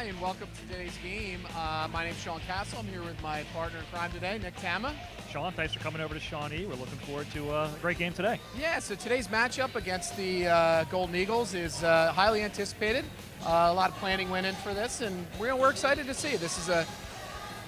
Hi, and welcome to today's game. My name's Sean Castle. I'm here with my partner in crime today, Nick Tama. Sean, thanks for coming over to Shawnee. We're looking forward to a great game today. Yeah, so today's matchup against the Golden Eagles is highly anticipated. A lot of planning went in for this, and we're excited to see. This is a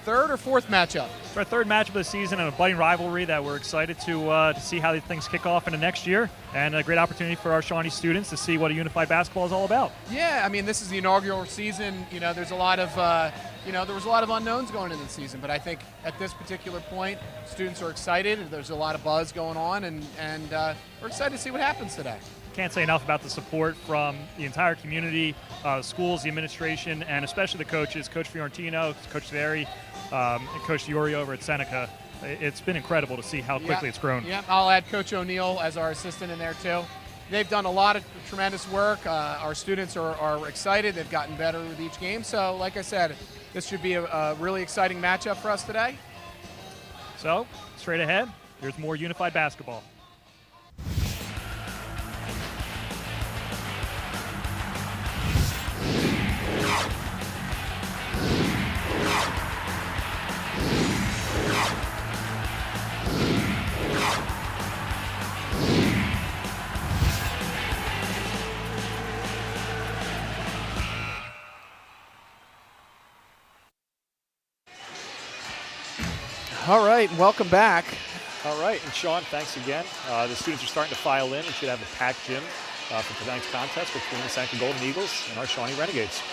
third or fourth matchup? It's our third matchup of the season and a budding rivalry that we're excited to see how these things kick off into next year, and a great opportunity for our Shawnee students to see what a unified basketball is all about. Yeah, I mean, this is the inaugural season. You know, there's a lot of, there was a lot of unknowns going into the season, but I think at this particular point, students are excited. There's a lot of buzz going on, and we're excited to see what happens today. Can't say enough about the support from the entire community, schools, the administration, and especially the coaches, Coach Fiorentino, Coach Veri, and Coach Diori over at Seneca. It's been incredible to see how quickly it's grown. Yeah, I'll add Coach O'Neill as our assistant in there too. They've done a lot of tremendous work. Our students are excited. They've gotten better with each game. So, like I said, this should be a really exciting matchup for us today. So, straight ahead, here's more unified basketball. All right, welcome back. All right, and Sean, thanks again. The students are starting to file in. We should have a packed gym for tonight's contest between the Seneca Golden Eagles and our Shawnee Renegades.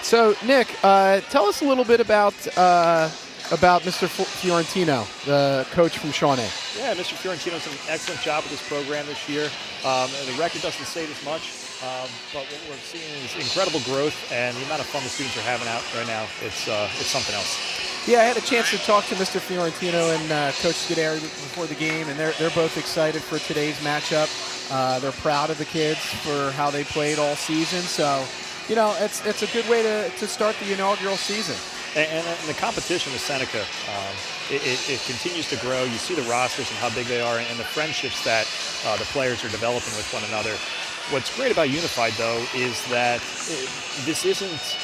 So, Nick, tell us a little bit about Mr. Fiorentino, the coach from Shawnee. Yeah, Mr. Fiorentino's done an excellent job with this program this year. The record doesn't say this much, but what we're seeing is incredible growth, and the amount of fun the students are having out right now, it's something else. Yeah, I had a chance to talk to Mr. Fiorentino and Coach Scuderi before the game, and they're both excited for today's matchup. They're proud of the kids for how they played all season. So, you know, it's a good way to start the inaugural season. And the competition with Seneca, it continues to grow. You see the rosters and how big they are, and the friendships that the players are developing with one another. What's great about Unified, though, is that this isn't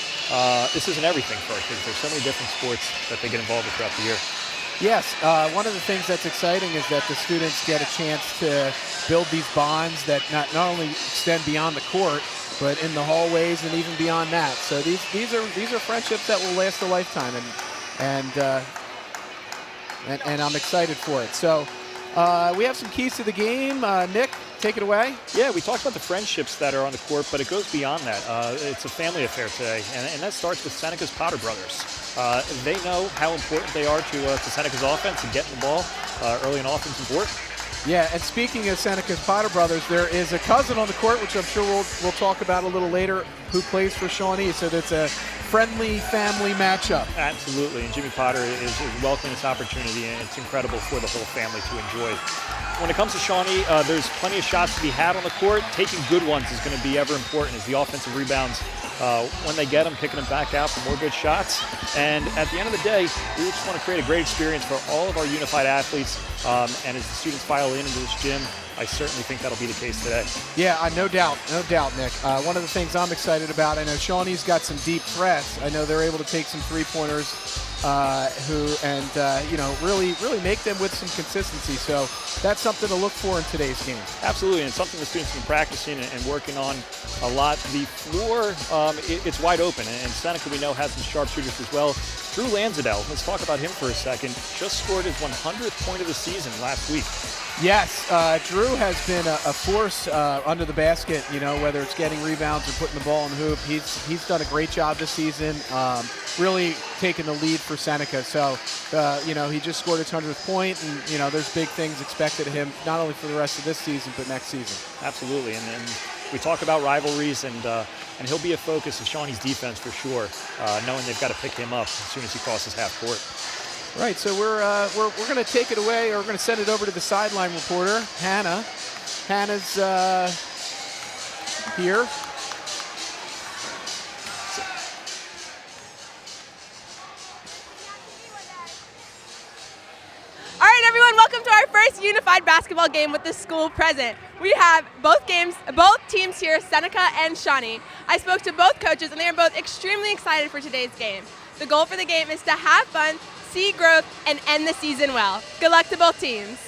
everything for our kids. There's so many different sports that they get involved with throughout the year. Yes, one of the things that's exciting is that the students get a chance to build these bonds that not only extend beyond the court, but in the hallways and even beyond that. So these are friendships that will last a lifetime, and I'm excited for it. So we have some keys to the game. Nick, take it away. Yeah, we talked about the friendships that are on the court, but it goes beyond that. It's a family affair today, and that starts with Seneca's Potter brothers. They know how important they are to Seneca's offense, and getting the ball early and often is important. Yeah, and speaking of Seneca's Potter brothers, there is a cousin on the court, which I'm sure we'll talk about a little later, who plays for Shawnee. So that's a friendly family matchup. Absolutely, and Jimmy Potter is welcoming this opportunity, and it's incredible for the whole family to enjoy. When it comes to Shawnee, there's plenty of shots to be had on the court. Taking good ones is going to be ever important as the offensive rebounds. When they get them, kicking them back out for more good shots. And at the end of the day, we just want to create a great experience for all of our unified athletes. And as the students file into this gym, I certainly think that'll be the case today. Yeah, no doubt, Nick. One of the things I'm excited about, I know Shawnee's got some deep threats. I know they're able to take some three-pointers really make them with some consistency. So that's something to look for in today's game. Absolutely, and something the students have been practicing and working on a lot. The floor, it's wide open, and Seneca, we know, has some sharpshooters as well. Drew Lanzadell, let's talk about him for a second, just scored his 100th point of the season last week. Yes, Drew has been a force under the basket, you know, whether it's getting rebounds or putting the ball in the hoop. He's done a great job this season, really taking the lead for Seneca. So, he just scored his 100th point, and, you know, there's big things expected of him, not only for the rest of this season, but next season. Absolutely, and we talk about rivalries, and he'll be a focus of Shawnee's defense for sure, knowing they've got to pick him up as soon as he crosses half court. Right, so we're going to take it away, or we're going to send it over to the sideline reporter, Hannah. Hannah's here. All right, everyone, welcome to our first Unified unified basketball game with the school present. We have both teams here, Seneca and Shawnee. I spoke to both coaches, and they are both extremely excited for today's game. The goal for the game is to have fun, see growth, and end the season well. Good luck to both teams.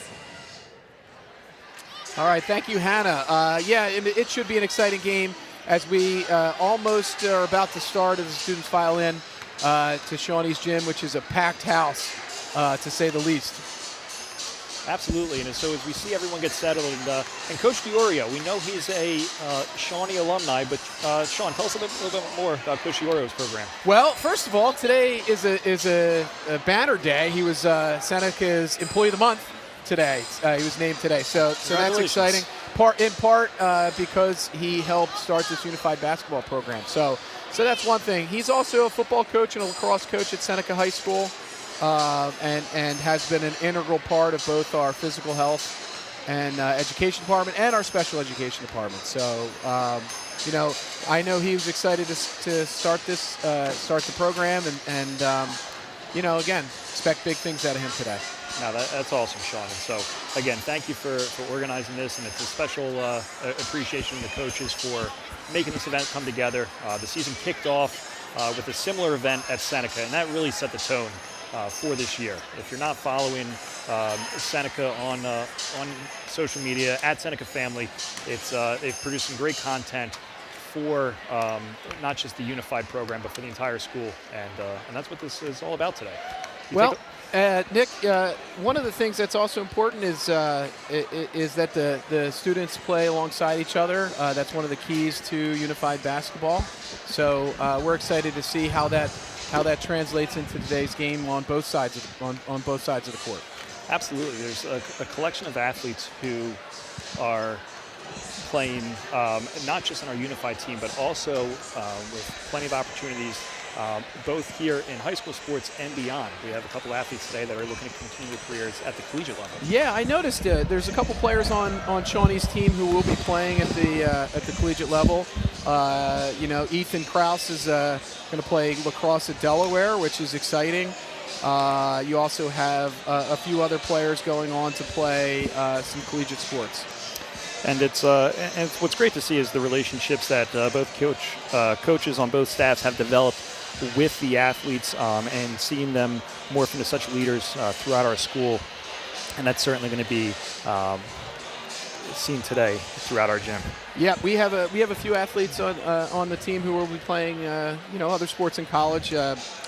All right, thank you, Hannah. Yeah, it should be an exciting game as we almost are about to start as the students file in to Shawnee's gym, which is a packed house, to say the least. Absolutely, and so as we see everyone get settled, and Coach DiOrio, we know he's a Shawnee alumni, but Sean, tell us a little bit more about Coach DiOrio's program. Well, first of all, today is a banner day. He was Seneca's Employee of the Month today. He was named today, so that's exciting. In part because he helped start this unified basketball program. So that's one thing. He's also a football coach and a lacrosse coach at Seneca High School. And has been an integral part of both our physical health and education department and our special education department. So, I know he was excited to start the program, and again, expect big things out of him today. Now that's awesome, Sean. And so, again, thank you for organizing this, and it's a special appreciation to the coaches for making this event come together. The season kicked off with a similar event at Seneca, and that really set the tone for this year. If you're not following Seneca on social media, at Seneca Family, they've produced some great content for not just the unified program, but for the entire school, and that's what this is all about today. Nick, one of the things that's also important is that the students play alongside each other. That's one of the keys to unified basketball. So we're excited to see how that translates into today's game on both sides of the court. Absolutely. There's a collection of athletes who are playing not just on our unified team, but also with plenty of opportunities both here in high school sports and beyond. We have a couple athletes today that are looking to continue their careers at the collegiate level. Yeah, I noticed there's a couple players on Shawnee's team who will be playing at the collegiate level. Ethan Krause is going to play lacrosse at Delaware, which is exciting. You also have a few other players going on to play some collegiate sports. And it's what's great to see is the relationships that both coaches on both staffs have developed with the athletes, and seeing them morph into such leaders throughout our school. And that's certainly going to be seen today throughout our gym. Yeah, we have a few athletes on the team who will be playing other sports in college.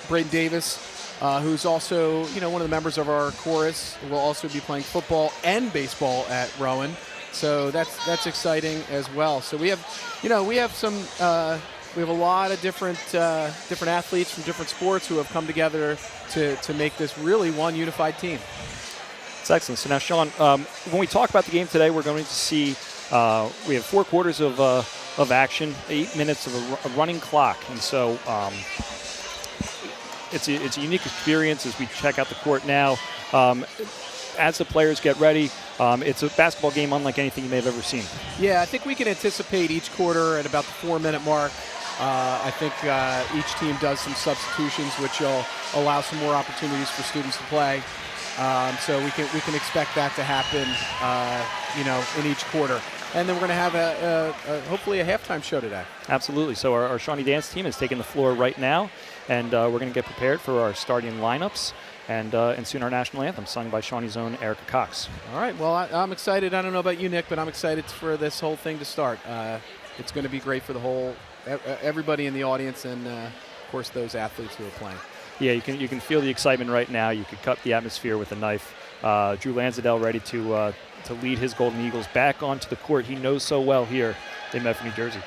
Braden Davis, who's also one of the members of our chorus, will also be playing football and baseball at Rowan. So that's exciting as well. So we have a lot of different athletes from different sports who have come together to make this really one unified team. It's excellent. So now, Sean, when we talk about the game today, we're going to see we have 4 quarters of action, 8 minutes of a running clock, and so it's a unique experience as we check out the court now. As the players get ready, it's a basketball game unlike anything you may have ever seen. Yeah, I think we can anticipate each quarter at about the 4-minute mark. I think each team does some substitutions, which will allow some more opportunities for students to play. So we can expect that to happen, in each quarter. And then we're going to have hopefully a halftime show today. Absolutely. So our Shawnee dance team is taking the floor right now, and we're going to get prepared for our starting lineups. And soon our national anthem, sung by Shawnee's own Erica Cox. All right. Well, I'm excited. I don't know about you, Nick, but I'm excited for this whole thing to start. It's going to be great for everybody in the audience, and of course those athletes who are playing. Yeah, you can feel the excitement right now. You could cut the atmosphere with a knife. Drew Lanzadell ready to lead his Golden Eagles back onto the court he knows so well here in Medford, New Jersey.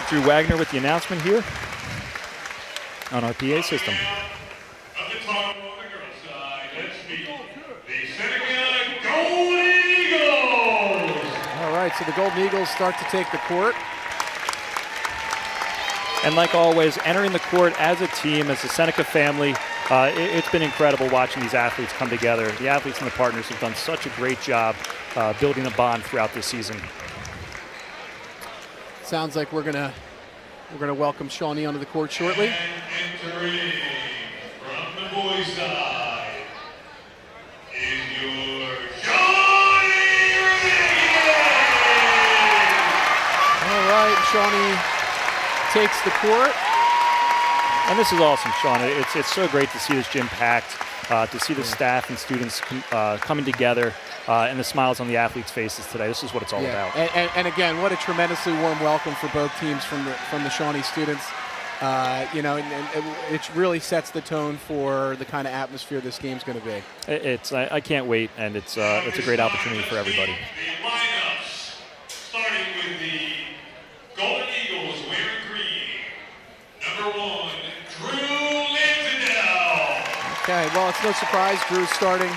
Drew Wagner with the announcement here on our PA system. At the top on the girls' side, let's meet the Seneca Golden Eagles. All right, so the Golden Eagles start to take the court. And like always, entering the court as a team, as a Seneca family, it's been incredible watching these athletes come together. The athletes and the partners have done such a great job building a bond throughout this season. Sounds like we're gonna welcome Shawnee onto the court shortly. And entering from the boys' side is your Shawnee Renegades! All right, Shawnee takes the court. And this is awesome, Sean. It's so great to see this gym packed, to see the staff and students coming together, and the smiles on the athletes' faces today. This is what it's all about. And again, what a tremendously warm welcome for both teams from the Shawnee students. You know, and it really sets the tone for the kind of atmosphere this game's going to be. I can't wait, and it's a great opportunity for everybody. The lineups, starting with the Golden Eagles wearing green. Number 1, Drew Lindsay. Okay, well, it's no surprise Drew's starting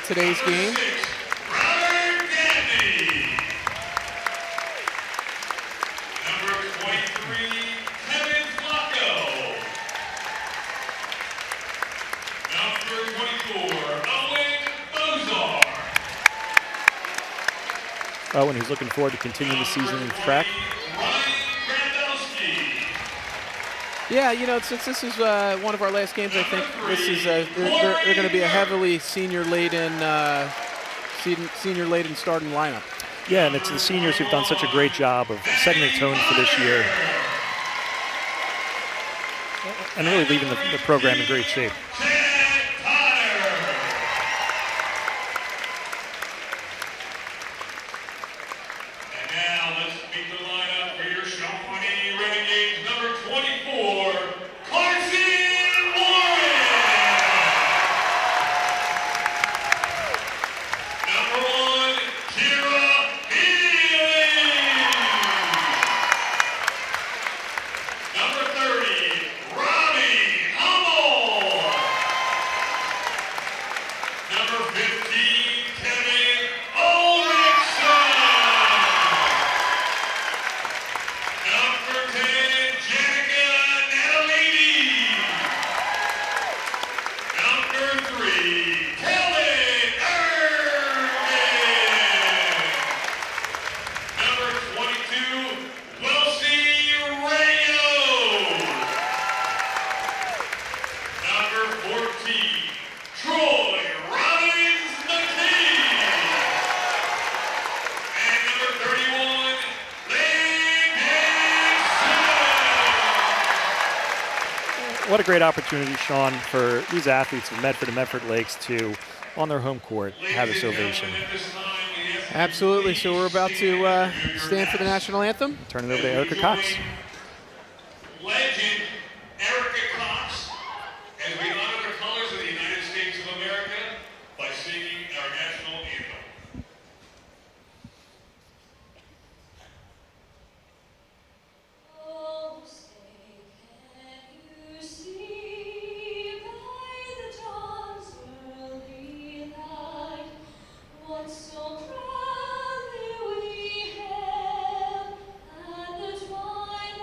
today's game. 6, Robert Gandy. Number 23, Kevin Flacco. Number 24, Owen Bozar. Owen, who's looking forward to continuing the season in track. Ryan Grandowski. Yeah, you know, since this is one of our last games, I think this is they're going to be a heavily senior-laden starting lineup. Yeah, and it's the seniors who've done such a great job of setting the tone for this year and really leaving the program in great shape. Ted Potter. And now let's meet the lineup for your Shawnee Renegades. Number 24, Carson Warren. Number 1, Kira Healy. Number 30, Robbie Hummel. Number 15, Kevin Ulrichson. Number 10, Jenica Natalini. Number 3, Kellen Irvin. Number 22, Welsie Rayo. Number 14, Troy Robbins McKee. And number 31, Landon Simmons. What a great opportunity, Sean, for these athletes of Medford and Medford Lakes to, on their home court, have this ovation. At this time, we have Absolutely. So we're about to stand for the national anthem. Turn it over to Erica Cox. Legend Erica Cox, as we honor the colors of the United States of America by singing our national anthem. Oh, say, can you see by the dawn's early light what so proudly we hailed at the twilight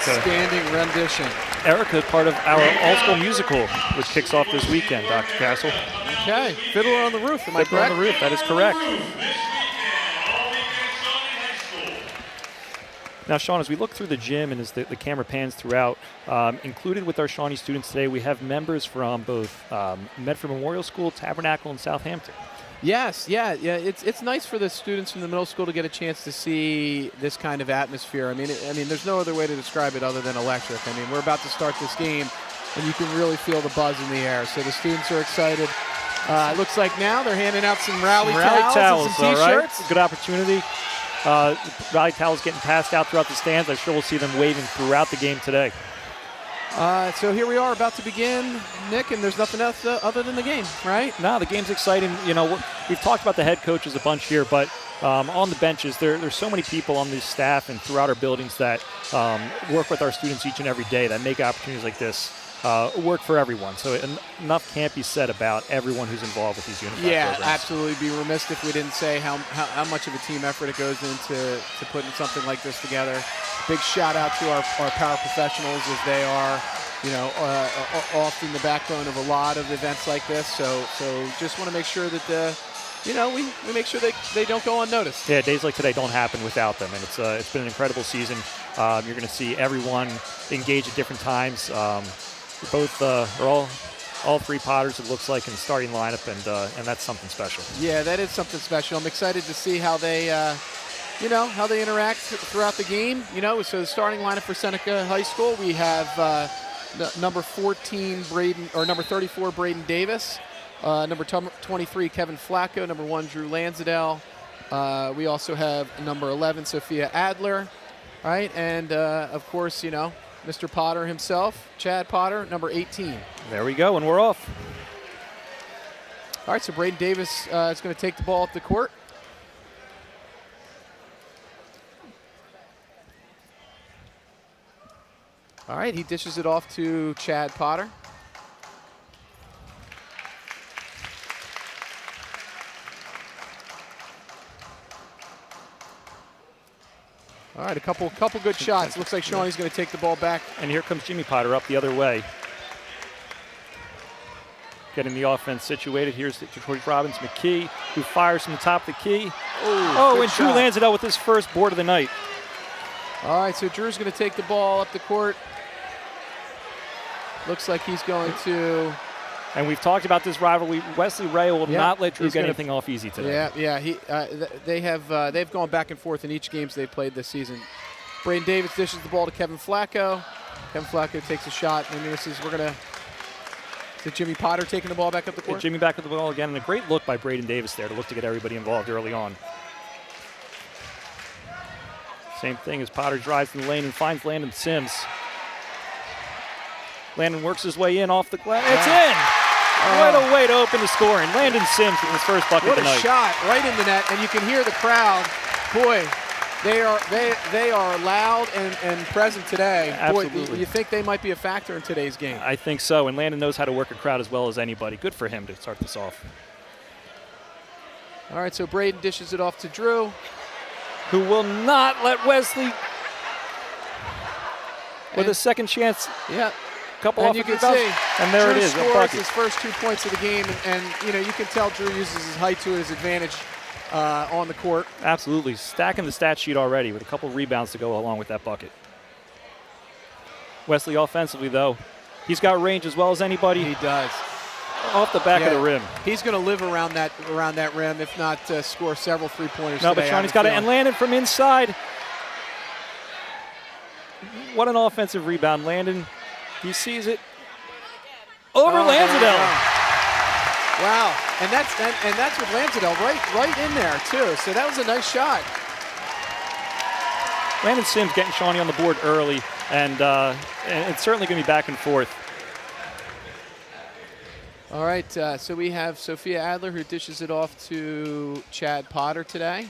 Outstanding rendition. Erica, part of our all-school musical, which kicks off this weekend, Dr. Castle. Okay, Fiddler on the Roof, am I Fiddler correct? on the Roof, that is correct. Now, Sean, as we look through the gym and as the camera pans throughout, included with our Shawnee students today, we have members from both Medford Memorial School, Tabernacle, and Southampton. Yes, yeah. It's nice for the students from the middle school to get a chance to see this kind of atmosphere. I mean, there's no other way to describe it other than electric. I mean, we're about to start this game, and you can really feel the buzz in the air. So the students are excited. It looks like now they're handing out some rally towels and some T-shirts. All right. Good opportunity. Rally towels getting passed out throughout the stands. I'm sure we'll see them waving throughout the game today. So here we are about to begin, Nick, and there's nothing else other than the game, right? No, the game's exciting. You know, we've talked about the head coaches a bunch here, but on the benches, there's so many people on this staff and throughout our buildings that work with our students each and every day that make opportunities like this work for everyone. So enough can't be said about everyone who's involved with these unified programs. Absolutely. Be remiss if we didn't say how much of a team effort it goes into putting something like this together. Big shout out to our paraprofessionals, as they are, often the backbone of a lot of events like this. So just want to make sure that we make sure they don't go unnoticed. Yeah, days like today don't happen without them, and it's been an incredible season. You're going to see everyone engage at different times. All three Potters, it looks like, in the starting lineup, and that's something special. Yeah, that is something special. I'm excited to see how they interact throughout the game. So the starting lineup for Seneca High School, we have number 14 number 34 Braden Davis, number 23 Kevin Flacco, number 1 Drew Lansdale. We also have number 11 Sophia Adler, right? And of course, Mr. Potter himself, Chad Potter, number 18. There we go, and we're off. All right, so Braden Davis is going to take the ball up the court. All right, he dishes it off to Chad Potter. All right, a couple good shots. Looks like Shawnee's going to take the ball back. And here comes Jimmy Potter up the other way. Getting the offense situated. Here's George Robbins McKee, who fires from the top of the key. And Drew Lansdale with his first board of the night. All right, so Drew's going to take the ball up the court. Looks like he's going to. And we've talked about this rivalry. Wesley Ray will not let Drew get anything off easy today. They've gone back and forth in each games they've played this season. Braden Davis dishes the ball to Kevin Flacco. Kevin Flacco takes a shot, and is Jimmy Potter taking the ball back up the court? Jimmy back up the ball again, and a great look by Braden Davis there to look to get everybody involved early on. Same thing as Potter drives in the lane and finds Landon Sims. Landon works his way in off the glass. It's in! What a way to open the scoring. Landon Sims with his first bucket tonight. What a shot right in the net, and you can hear the crowd. Boy, they are loud and present today. Absolutely. Boy, you think they might be a factor in today's game. I think so, and Landon knows how to work a crowd as well as anybody. Good for him to start this off. All right, so Braden dishes it off to Drew, who will not let Wesley with a second chance. Yeah. Couple and you can see, and there Drew it is. Scores his first 2 points of the game, and you can tell Drew uses his height to his advantage on the court. Absolutely, stacking the stat sheet already with a couple rebounds to go along with that bucket. Wesley offensively, though, he's got range as well as anybody. He does. Off the back of the rim. He's going to live around that rim, if not score several three-pointers. No, but Shawnee's got it, and Landon from inside. What an offensive rebound, Landon. He sees it over Lansdale. Wow, and that's with Lansdale right in there too. So that was a nice shot. Landon Sims getting Shawnee on the board early, and it's certainly going to be back and forth. All right, so we have Sophia Adler, who dishes it off to Chad Potter today.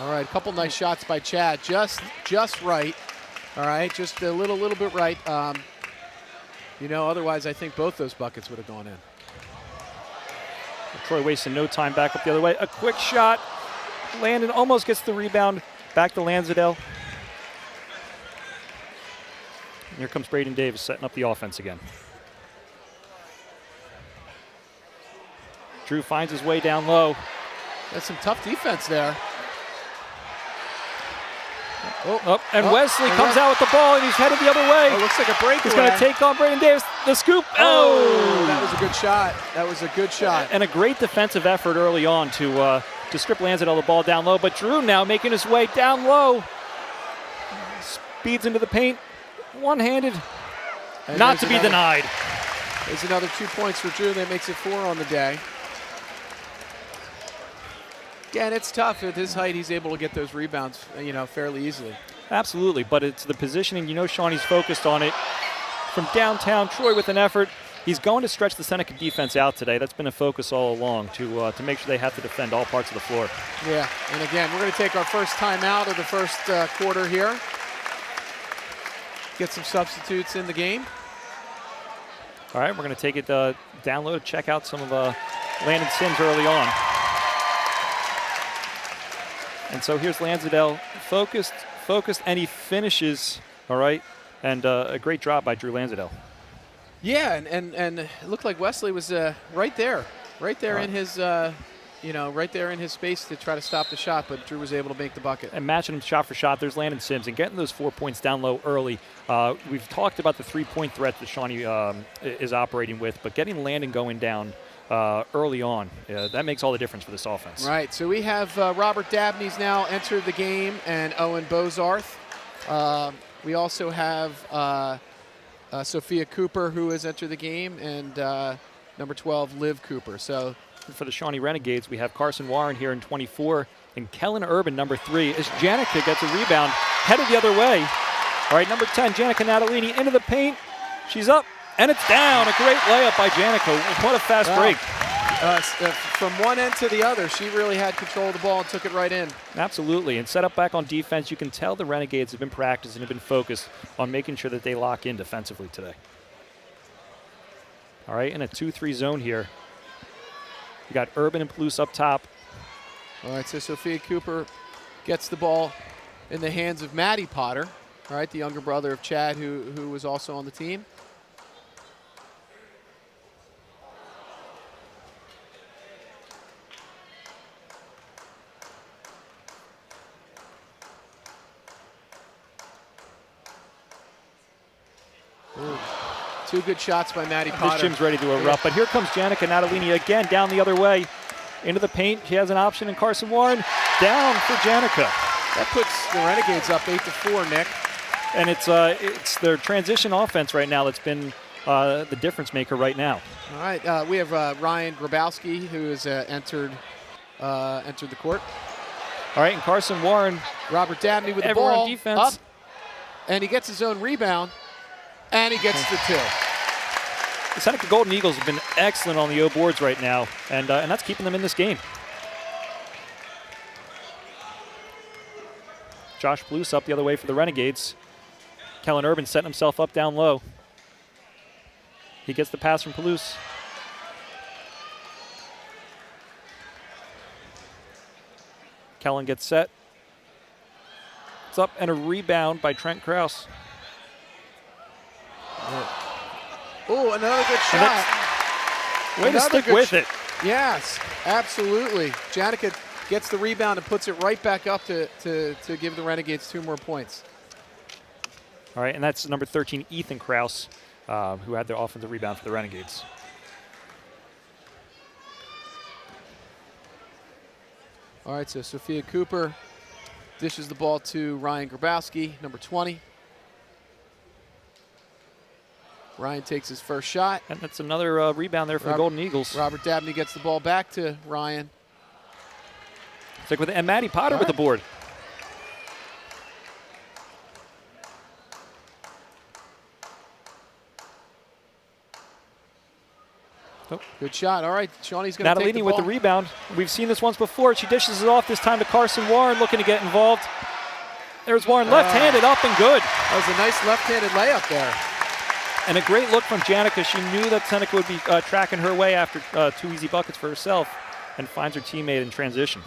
All right, a couple nice shots by Chad, just right. All right, just a little bit right. You know, otherwise I think both those buckets would have gone in. Troy wasting no time back up the other way. A quick shot. Landon almost gets the rebound. Back to Lansdale. And here comes Braden Davis setting up the offense again. Drew finds his way down low. That's some tough defense there. And Wesley comes out with the ball, and he's headed the other way. It looks like a breakaway. He's going to take on Braden Davis. The scoop. That was a good shot. That was a good shot. And a great defensive effort early on to strip Lansdale the ball down low. But Drew now making his way down low. Speeds into the paint. One-handed. And Not to be denied. There's another 2 points for Drew. That makes it 4 on the day. Again, it's tough. At his height, he's able to get those rebounds, you know, fairly easily. Absolutely, but it's the positioning. You know, Shawnee's focused on it. From downtown, Troy with an effort. He's going to stretch the Seneca defense out today. That's been a focus all along to make sure they have to defend all parts of the floor. Yeah, and again, we're going to take our first timeout of the first quarter here. Get some substitutes in the game. All right, we're going to take it down low to check out some of Landon Sims early on. And so here's Lansdale, focused, and he finishes, all right, and a great drop by Drew Lansdale. Yeah, and it looked like Wesley was right there in his, right there in his space to try to stop the shot, but Drew was able to make the bucket. And matching him shot for shot, there's Landon Sims, and getting those 4 points down low early. We've talked about the three-point threat that Shawnee is operating with, but getting Landon going down early on, that makes all the difference for this offense. Right, so we have Robert Dabney's now entered the game, and Owen Bozarth. We also have Sophia Cooper, who has entered the game, and number 12, Liv Cooper. So for the Shawnee Renegades, we have Carson Warren here in 24, and Kellen Urban, number 3, as Janica gets a rebound, headed the other way. All right, number 10, Janica Natalini into the paint. She's up. And it's down. A great layup by Janica. What a fast break. From one end to the other, she really had control of the ball and took it right in. Absolutely. And set up back on defense, you can tell the Renegades have been practicing and have been focused on making sure that they lock in defensively today. All right, in a 2-3 zone here. You got Urban and Palouse up top. All right, so Sophia Cooper gets the ball in the hands of Maddie Potter, all right, the younger brother of Chad, who was also on the team. Two good shots by Maddie Potter. This gym's ready to erupt, but here comes Janica Natalini again down the other way. Into the paint, she has an option, and Carson Warren down for Janica. That puts the Renegades up 8-4, Nick. And it's their transition offense right now that's been the difference maker right now. All right, we have Ryan Grabowski, who has entered the court. All right, and Carson Warren. Robert Dabney with the Everyone ball on defense. up, and he gets his own rebound. And he gets the 2. The Seneca Golden Eagles have been excellent on the O boards right now, and that's keeping them in this game. Josh Palouse up the other way for the Renegades. Kellen Urban setting himself up down low. He gets the pass from Palouse. Kellen gets set. It's up, and a rebound by Trent Krause. Oh, another good shot. Way to stick with it. Yes, absolutely. Janica gets the rebound and puts it right back up to give the Renegades 2 more points. All right, and that's number 13, Ethan Krause, who had the offensive rebound for the Renegades. All right, so Sophia Cooper dishes the ball to Ryan Grabowski, number 20. Ryan takes his first shot. And that's another rebound there for the Golden Eagles. Robert Dabney gets the ball back to Ryan. And Maddie Potter with the board. Oh, good shot. All right, Shawnee's going to take the Natalini ball. with the rebound. We've seen this once before. She dishes it off this time to Carson Warren, looking to get involved. There's Warren, left-handed, up and good. That was a nice left-handed layup there. And a great look from Janica. She knew that Seneca would be tracking her way after 2 easy buckets for herself, and finds her teammate in transition.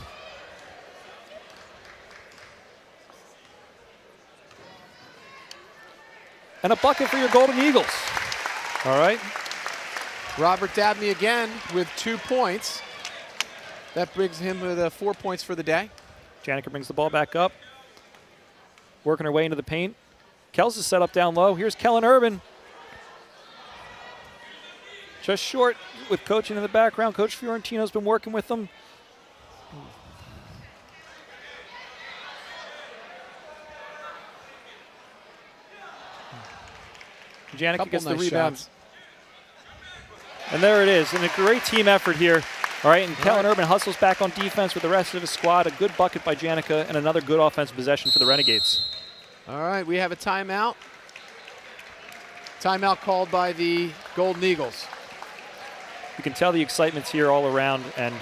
And a bucket for your Golden Eagles. All right. Robert Dabney again with 2 points. That brings him with 4 points for the day. Janica brings the ball back up, working her way into the paint. Kels is set up down low. Here's Kellen Urban. Just short with coaching in the background. Coach Fiorentino's been working with them. Janica gets the rebound. Shots. And there it is. And a great team effort here. All right, and Kellen Urban hustles back on defense with the rest of his squad. A good bucket by Janica and another good offensive possession for the Renegades. All right, we have a timeout. Timeout called by the Golden Eagles. You can tell the excitement's here all around, and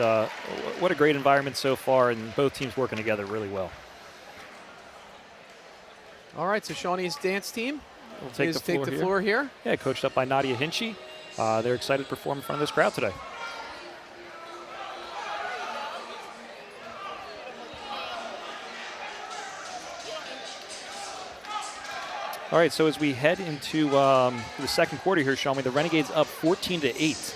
what a great environment so far, and both teams working together really well. All right, so Shawnee's dance team We'll take the floor here. Yeah, coached up by Nadia Hinchy. They're excited to perform in front of this crowd today. All right, so as we head into the second quarter here, Shawnee, the Renegades up 14-8.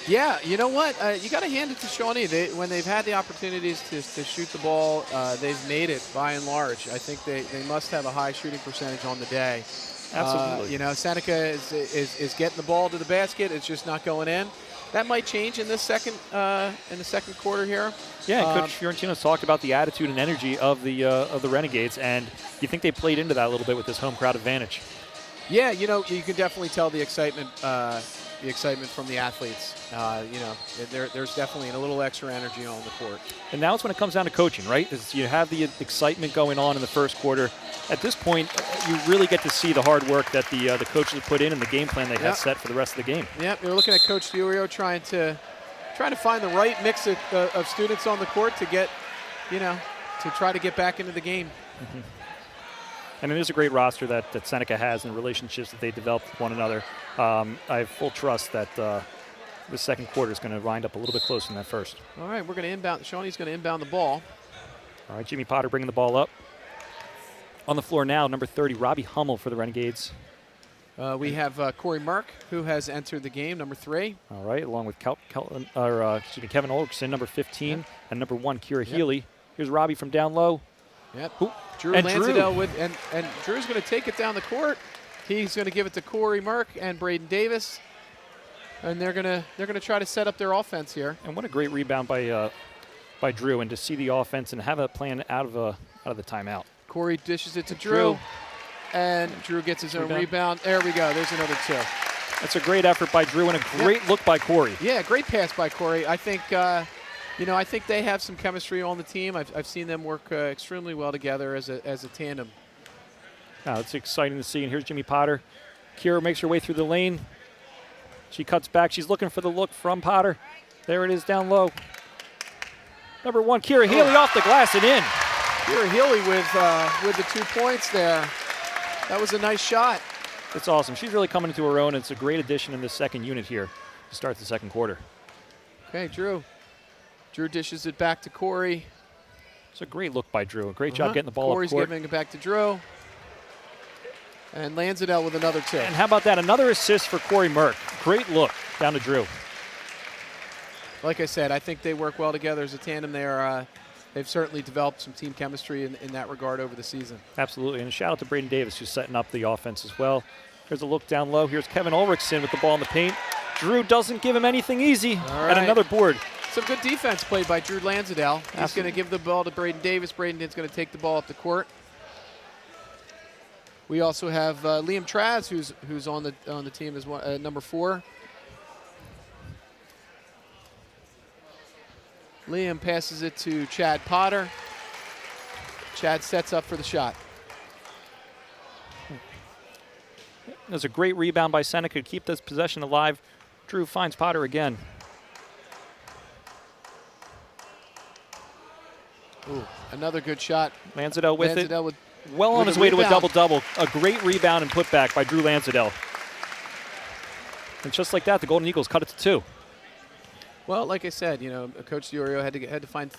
Yeah, you know what? You got to hand it to Shawnee. When they've had the opportunities to shoot the ball, they've made it by and large. I think they must have a high shooting percentage on the day. Absolutely. You know, Seneca is getting the ball to the basket. It's just not going in. That might change in this second quarter here. Yeah, and Coach Fiorentino's talked about the attitude and energy of the Renegades, and you think they played into that a little bit with this home crowd advantage. Yeah, you know, you can definitely tell the excitement from the athletes. You know, there's definitely a little extra energy on the court. And now it's when it comes down to coaching, right? Is you have the excitement going on in the first quarter. At this point, you really get to see the hard work that the coaches have put in and the game plan they have set for the rest of the game. Yep, you're looking at Coach Fiorio trying to find the right mix of students on the court to get, you know, to try to get back into the game. Mm-hmm. And it is a great roster that Seneca has and relationships that they develop with one another. I have full trust that the second quarter is going to wind up a little bit closer than that first. All right, we're going to inbound. Shawnee's going to inbound the ball. All right, Jimmy Potter bringing the ball up. On the floor now, number 30, Robbie Hummel for the Renegades. We have Corey Merck, who has entered the game, number 3. All right, along with Kevin Ulrichsen, number 15, and number 1, Kira Healy. Here's Robbie from down low. Yep. Ooh. Drew Lansdale and Drew's going to take it down the court. He's going to give it to Corey Merck and Braden Davis, and they're going to try to set up their offense here. And what a great rebound by Drew, and to see the offense and have a plan out of the timeout. Corey dishes it to Drew, and Drew gets his own rebound. There we go. There's another 2. That's a great effort by Drew and a great look by Corey. Yeah, great pass by Corey. I think. You know, I think they have some chemistry on the team. I've seen them work extremely well together as a tandem. Now, it's exciting to see. And here's Jimmy Potter. Kira makes her way through the lane. She cuts back. She's looking for the look from Potter. There it is down low. Number 1, Kira Healy off the glass and in. Kira Healy with the 2 points there. That was a nice shot. It's awesome. She's really coming into her own. It's a great addition in this second unit here to start the second quarter. Okay, Drew. Drew dishes it back to Corey. It's a great look by Drew. A great job getting the ball Corey's up court. giving it back to Drew. And Lansdale with another 2. And how about that? Another assist for Corey Merck. Great look down to Drew. Like I said, I think they work well together as a tandem. They've certainly developed some team chemistry in that regard over the season. Absolutely. And a shout out to Braden Davis, who's setting up the offense as well. Here's a look down low. Here's Kevin Ulrichsen with the ball in the paint. Drew doesn't give him anything easy. All right. And another board. Some good defense played by Drew Lansdale. He's going to give the ball to Braden Davis. Braden's going to take the ball up the court. We also have Liam Traz, who's on the team as well, number 4. Liam passes it to Chad Potter. Chad sets up for the shot. There's a great rebound by Seneca to keep this possession alive. Drew finds Potter again. Ooh, another good shot. Lansdale with Lansdale it. Well on his way to a double-double. A great rebound and putback by Drew Lansdale. And just like that, the Golden Eagles cut it to 2. Well, like I said, Coach DiOrio had to find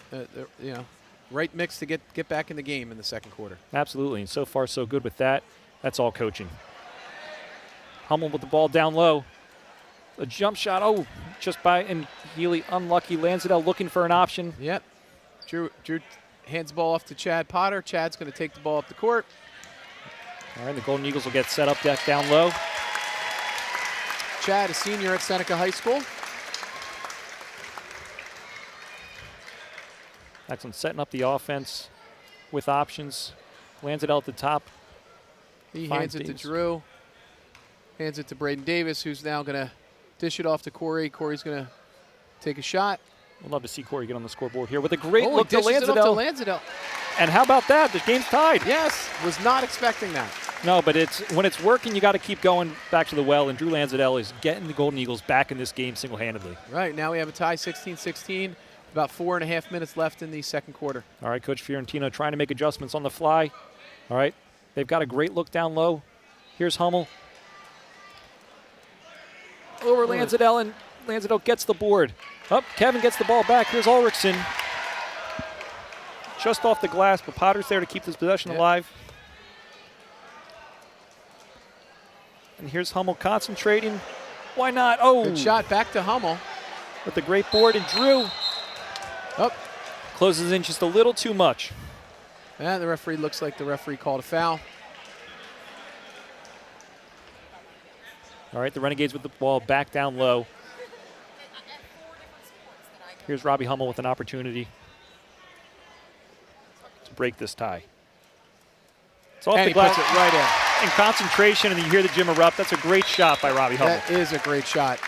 right mix to get back in the game in the second quarter. Absolutely, and so far so good with that. That's all coaching. Hummel with the ball down low. A jump shot, and Healy unlucky. Lansdale looking for an option. Yep. Drew hands the ball off to Chad Potter. Chad's going to take the ball up the court. All right, the Golden Eagles will get set up down low. Chad, a senior at Seneca High School. Excellent, setting up the offense with options. Lansdale at the top. He hands it to Drew. Hands it to Braden Davis, who's now going to dish it off to Corey. Corey's going to take a shot. We'd love to see Corey get on the scoreboard here with a great Oh, look he to dishes it off to Lansdale. Lansdale. And how about that? The game's tied. Yes, was not expecting that. No, but when it's working, you got to keep going back to the well, and Drew Lansdale is getting the Golden Eagles back in this game single-handedly. Right, now we have a tie, 16-16. About 4.5 minutes left in the second quarter. All right, Coach Fiorentino trying to make adjustments on the fly. All right, they've got a great look down low. Here's Hummel. Over Lansdale, and Lansdale gets the board. Kevin gets the ball back. Here's Ulrichsen. Just off the glass, but Potter's there to keep this possession alive. And here's Hummel concentrating. Why not? Oh! Good shot back to Hummel. With the great board, and Drew closes in just a little too much. And the referee looks like the referee called a foul. All right, the Renegades with the ball back down low. Here's Robbie Hummel with an opportunity to break this tie. It's off And the he glass. puts it right in. In concentration, and you hear the gym erupt. That's a great shot by Robbie Hummel. That is a great shot.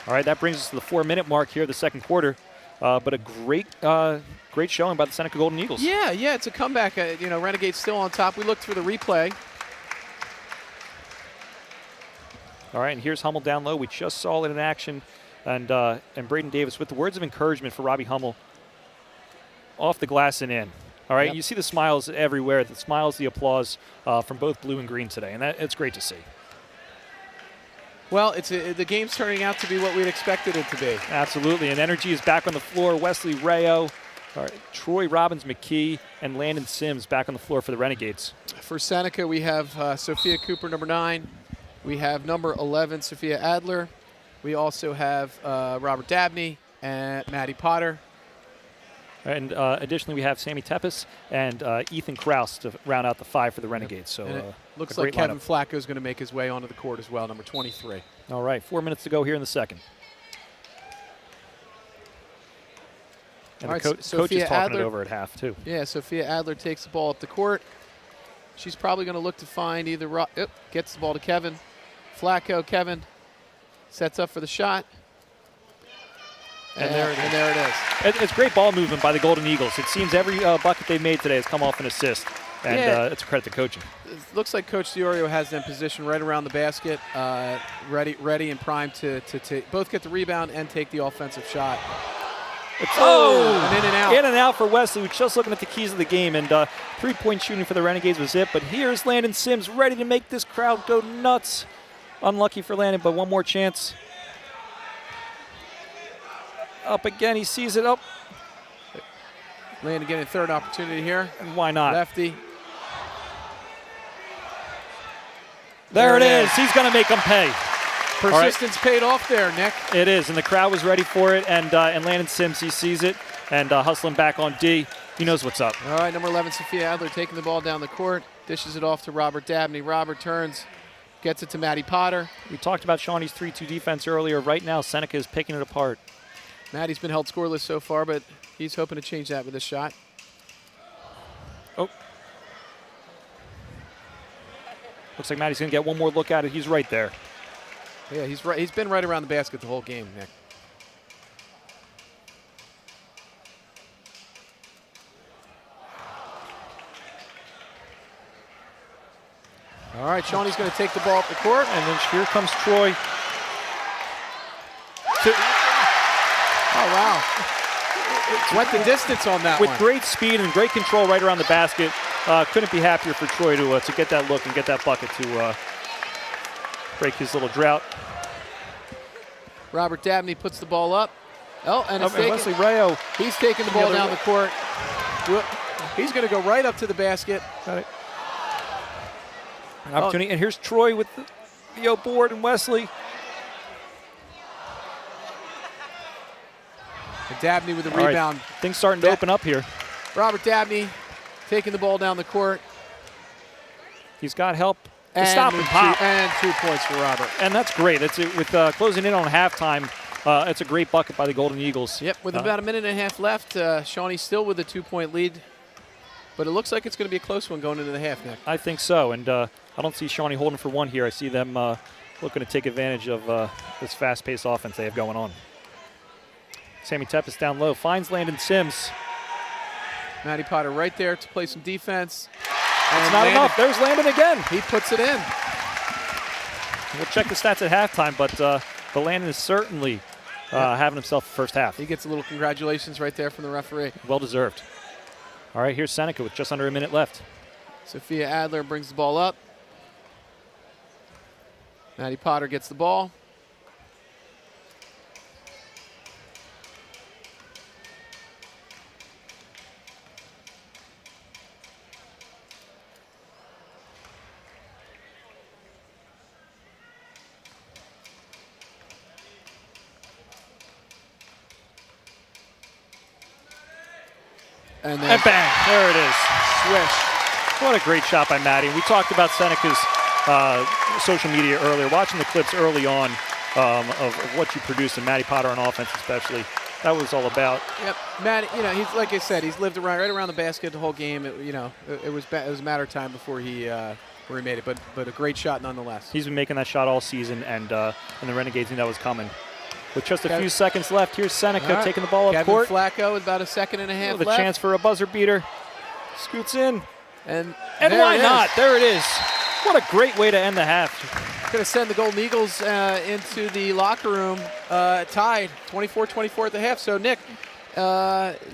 All right, that brings us to the 4-minute mark here of the second quarter. But a great showing by the Seneca Golden Eagles. Yeah, it's a comeback. Renegades still on top. We looked for the replay. All right, and here's Hummel down low. We just saw it in action. And Braden Davis with the words of encouragement for Robbie Hummel. Off the glass and in. All right, you see the smiles everywhere. The smiles, the applause from both blue and green today. And it's great to see. Well, the game's turning out to be what we'd expected it to be. Absolutely, and energy is back on the floor. Wesley Rayo, Troy Robbins-McKee, and Landon Sims back on the floor for the Renegades. For Seneca, we have Sophia Cooper, number 9. We have number 11, Sophia Adler. We also have Robert Dabney and Maddie Potter. And additionally, we have Sammy Tepes and Ethan Kraus to round out the 5 for the Renegades. So it looks like Kevin Flacco is going to make his way onto the court as well, number 23. All right, 4 minutes to go here in the second. And all right, coach is Sophia talking Adler, it over at half, too. Yeah, Sophia Adler takes the ball up the court. She's probably going to look to find either gets the ball to Kevin. Flacco, Kevin sets up for the shot. And there it is. It's great ball movement by the Golden Eagles. It seems every bucket they've made today has come off an assist, and it's a credit to coaching. It looks like Coach DiOrio has them positioned right around the basket, ready and primed to both get the rebound and take the offensive shot. And in and out. In and out for Wesley, who's just looking at the keys of the game, and three-point shooting for the Renegades was it. But here's Landon Sims ready to make this crowd go nuts. Unlucky for Landon, but one more chance. Up again, he sees it up. Landon getting a third opportunity here. And why not? Lefty. There it is. He's going to make them pay. Persistence paid off there, Nick. It is, and the crowd was ready for it, and Landon Sims, he sees it, and hustling back on D. He knows what's up. All right, number 11, Sophia Adler taking the ball down the court, dishes it off to Robert Dabney. Robert turns, gets it to Maddie Potter. We talked about Shawnee's 3-2 defense earlier. Right now, Seneca is picking it apart. Maddie's been held scoreless so far, but he's hoping to change that with this shot. Oh. Looks like Maddie's going to get one more look at it. He's right there. Yeah, he's right. He's been right around the basket the whole game, Nick. All right, Shawnee's going to take the ball up the court. And then here comes Troy. Oh, wow. Went the distance on that with one. Great speed and great control right around the basket. Couldn't be happier for Troy to get that look and get that bucket to break his little drought. Robert Dabney puts the ball up. Oh, and it's Wesley Rayo. he's taking the ball down the court. He's going to go right up to the basket. Got it. An opportunity, and here's Troy with the board and Wesley. And Dabney with a All rebound. right, things starting to open up here. Robert Dabney taking the ball down the court. He's got help to And stop and pop. And 2 points for Robert. And that's great. It's with closing in on halftime. It's a great bucket by the Golden Eagles. Yep, with about a minute and a half left, Shawnee still with a 2-point lead. But it looks like it's going to be a close one going into the half, Nick. I think so, and I don't see Shawnee holding for one here. I see them looking to take advantage of this fast-paced offense they have going on. Sammy Tepes down low, finds Landon Sims. Matty Potter right there to play some defense. It's not enough. There's Landon again. He puts it in. We'll check the stats at halftime, but the Landon is certainly having himself the first half. He gets a little congratulations right there from the referee. Well deserved. All right, here's Seneca with just under a minute left. Sophia Adler brings the ball up. Matty Potter gets the ball. And then And bang, there it is. swish. What a great shot by Maddie. We talked about Seneca's social media earlier, watching the clips early on of what you produced, and Matty Potter on offense especially. That was all about. Yep, Matt. He's like I said, he's lived right around the basket the whole game. It was a matter of time before he made it, but a great shot nonetheless. He's been making that shot all season, and the Renegades knew that was coming. With just a few seconds left, here's Seneca taking the ball up court. Kevin Flacco with about a second and a half With a left. chance for a buzzer beater. Scoots in. And why not? There it is. What a great way to end the half. Going to send the Golden Eagles into the locker room tied 24-24 at the half. So, Nick,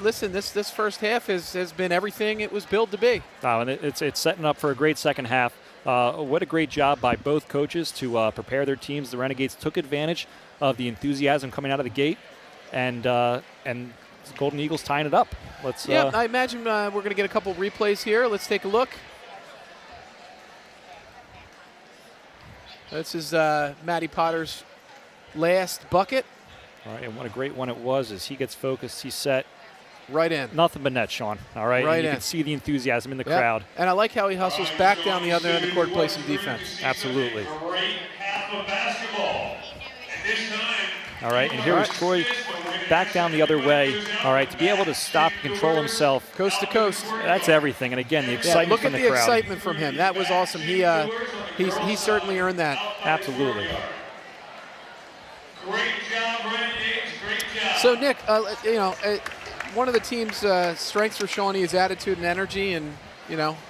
listen, this first half has been everything it was billed to be. Oh, and it's setting up for a great second half. What a great job by both coaches to prepare their teams. The Renegades took advantage of the enthusiasm coming out of the gate, and the Golden Eagles tying it up. I imagine we're going to get a couple replays here. Let's take a look. This is Matty Potter's last bucket. All right, and what a great one it was as he gets focused, he's set. Right in. Nothing but net, Sean. All right, Right and you in. can see the enthusiasm in the crowd. And I like how he hustles back down the other end of the court to play some defense. Absolutely. Great half of basketball. At this time, All right, and here is Troy back down the other way. All right, to be able to stop and control himself. Coast to coast. That's everything. And again, the excitement look from at the the crowd. excitement from him. That was awesome. He certainly earned that. Absolutely. great job, Renegades. Great job. So, Nick, one of the team's strengths for Shawnee is attitude and energy, and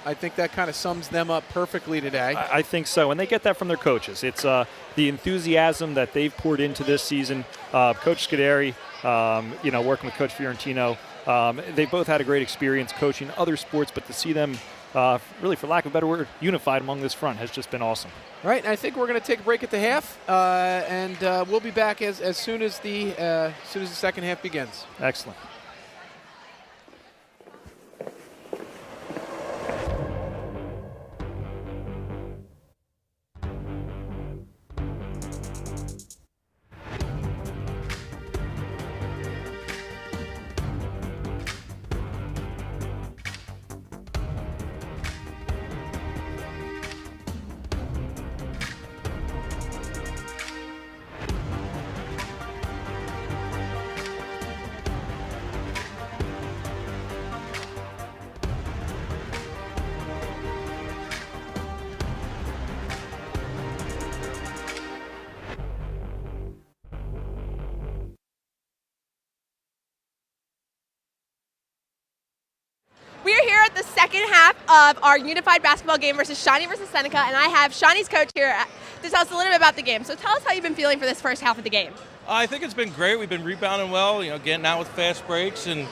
I think that kind of sums them up perfectly today. I think so, and they get that from their coaches. It's the enthusiasm that they've poured into this season. Coach Scuderi, working with Coach Fiorentino, they both had a great experience coaching other sports, but to see them really, for lack of a better word, unified among this front has just been awesome. All right, and I think we're going to take a break at the half, and we'll be back as soon as the second half begins. Excellent. We are here at the second half of our unified basketball game versus Shawnee versus Seneca, and I have Shawnee's coach here to tell us a little bit about the game. So tell us how you've been feeling for this first half of the game. I think it's been great. We've been rebounding well, getting out with fast breaks and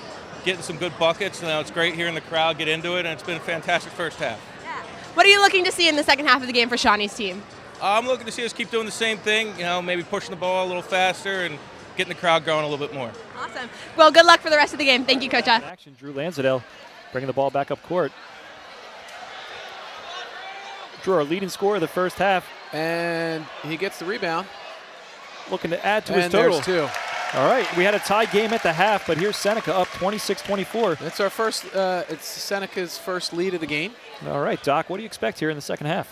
getting some good buckets. It's great hearing the crowd get into it, and it's been a fantastic first half. Yeah. What are you looking to see in the second half of the game for Shawnee's team? I'm looking to see us keep doing the same thing, maybe pushing the ball a little faster and getting the crowd going a little bit more. Awesome. Well, good luck for the rest of the game. Thank you, Coach. Action, Drew Lansdale bringing the ball back up court. Drew, our leading scorer of the first half. And he gets the rebound. Looking to add to his And total. there's two. All right, we had a tie game at the half, but here's Seneca up 26-24. That's our first, it's Seneca's first lead of the game. All right, Doc, what do you expect here in the second half?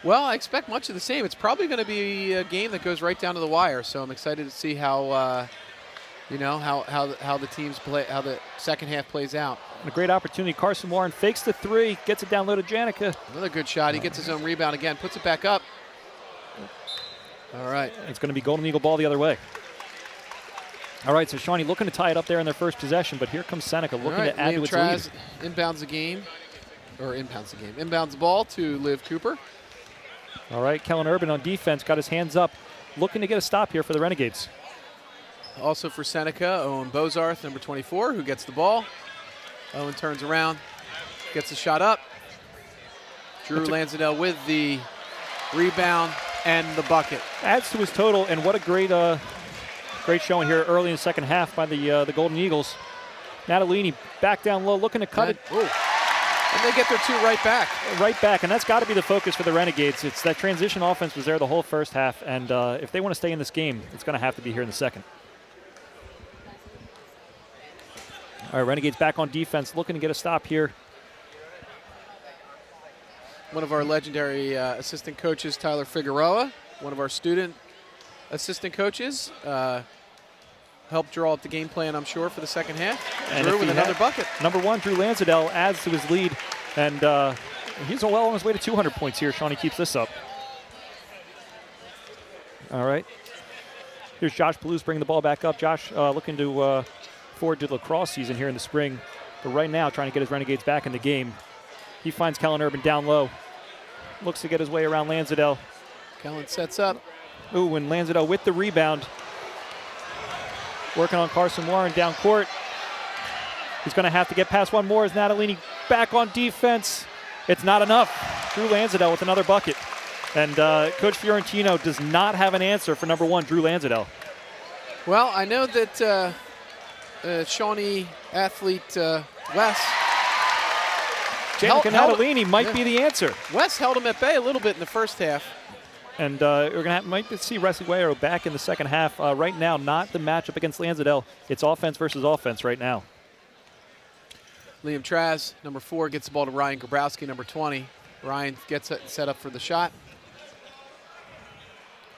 Well, I expect much of the same. It's probably going to be a game that goes right down to the wire, so I'm excited to see how, how the teams play, how the second half plays out. And a great opportunity. Carson Warren fakes the three, gets it down low to Janica. Another good shot. He gets his own rebound again, puts it back up. All right. It's going to be Golden Eagle ball the other way. All right, so Shawnee looking to tie it up there in their first possession, but here comes Seneca looking to add to its lead. Inbounds the ball to Liv Cooper. All right, Kellen Urban on defense got his hands up, looking to get a stop here for the Renegades. Also for Seneca, Owen Bozarth, number 24, who gets the ball. Owen turns around, gets a shot up. Drew Lansdale with the rebound and the bucket. Adds to his total, and what a great showing here early in the second half by the Golden Eagles. Natalini back down low, looking to cut it. Ooh. And they get their two right back. Right back, and that's got to be the focus for the Renegades. It's that transition offense was there the whole first half, and if they want to stay in this game, it's going to have to be here in the second. All right, Renegades back on defense, looking to get a stop here. One of our legendary assistant coaches, Tyler Figueroa, one of our student assistant coaches, helped draw up the game plan, I'm sure, for the second half. And Drew with another bucket. Number one, Drew Lansdale adds to his lead, and he's well on his way to 200 points here. Shawnee keeps this up. All right. Here's Josh Palouse bringing the ball back up. Josh looking to forward to the lacrosse season here in the spring, but right now trying to get his Renegades back in the game. He finds Kellen Urban down low. Looks to get his way around Lansdale. Kellen sets up. Ooh, and Lansdale with the rebound. Working on Carson Warren down court. He's going to have to get past one more as Natalini back on defense. It's not enough. Drew Lansdale with another bucket. And Coach Fiorentino does not have an answer for number one, Drew Lansdale. Well, I know that Shawnee athlete Wes. Janica Natalini might be the answer. Wes held him at bay a little bit in the first half. And we're going to might see Wesley Guerrero back in the second half. Right now, not the matchup against Lansdale. It's offense versus offense right now. Liam Traz, number 4, gets the ball to Ryan Grabowski, number 20. Ryan gets it set up for the shot.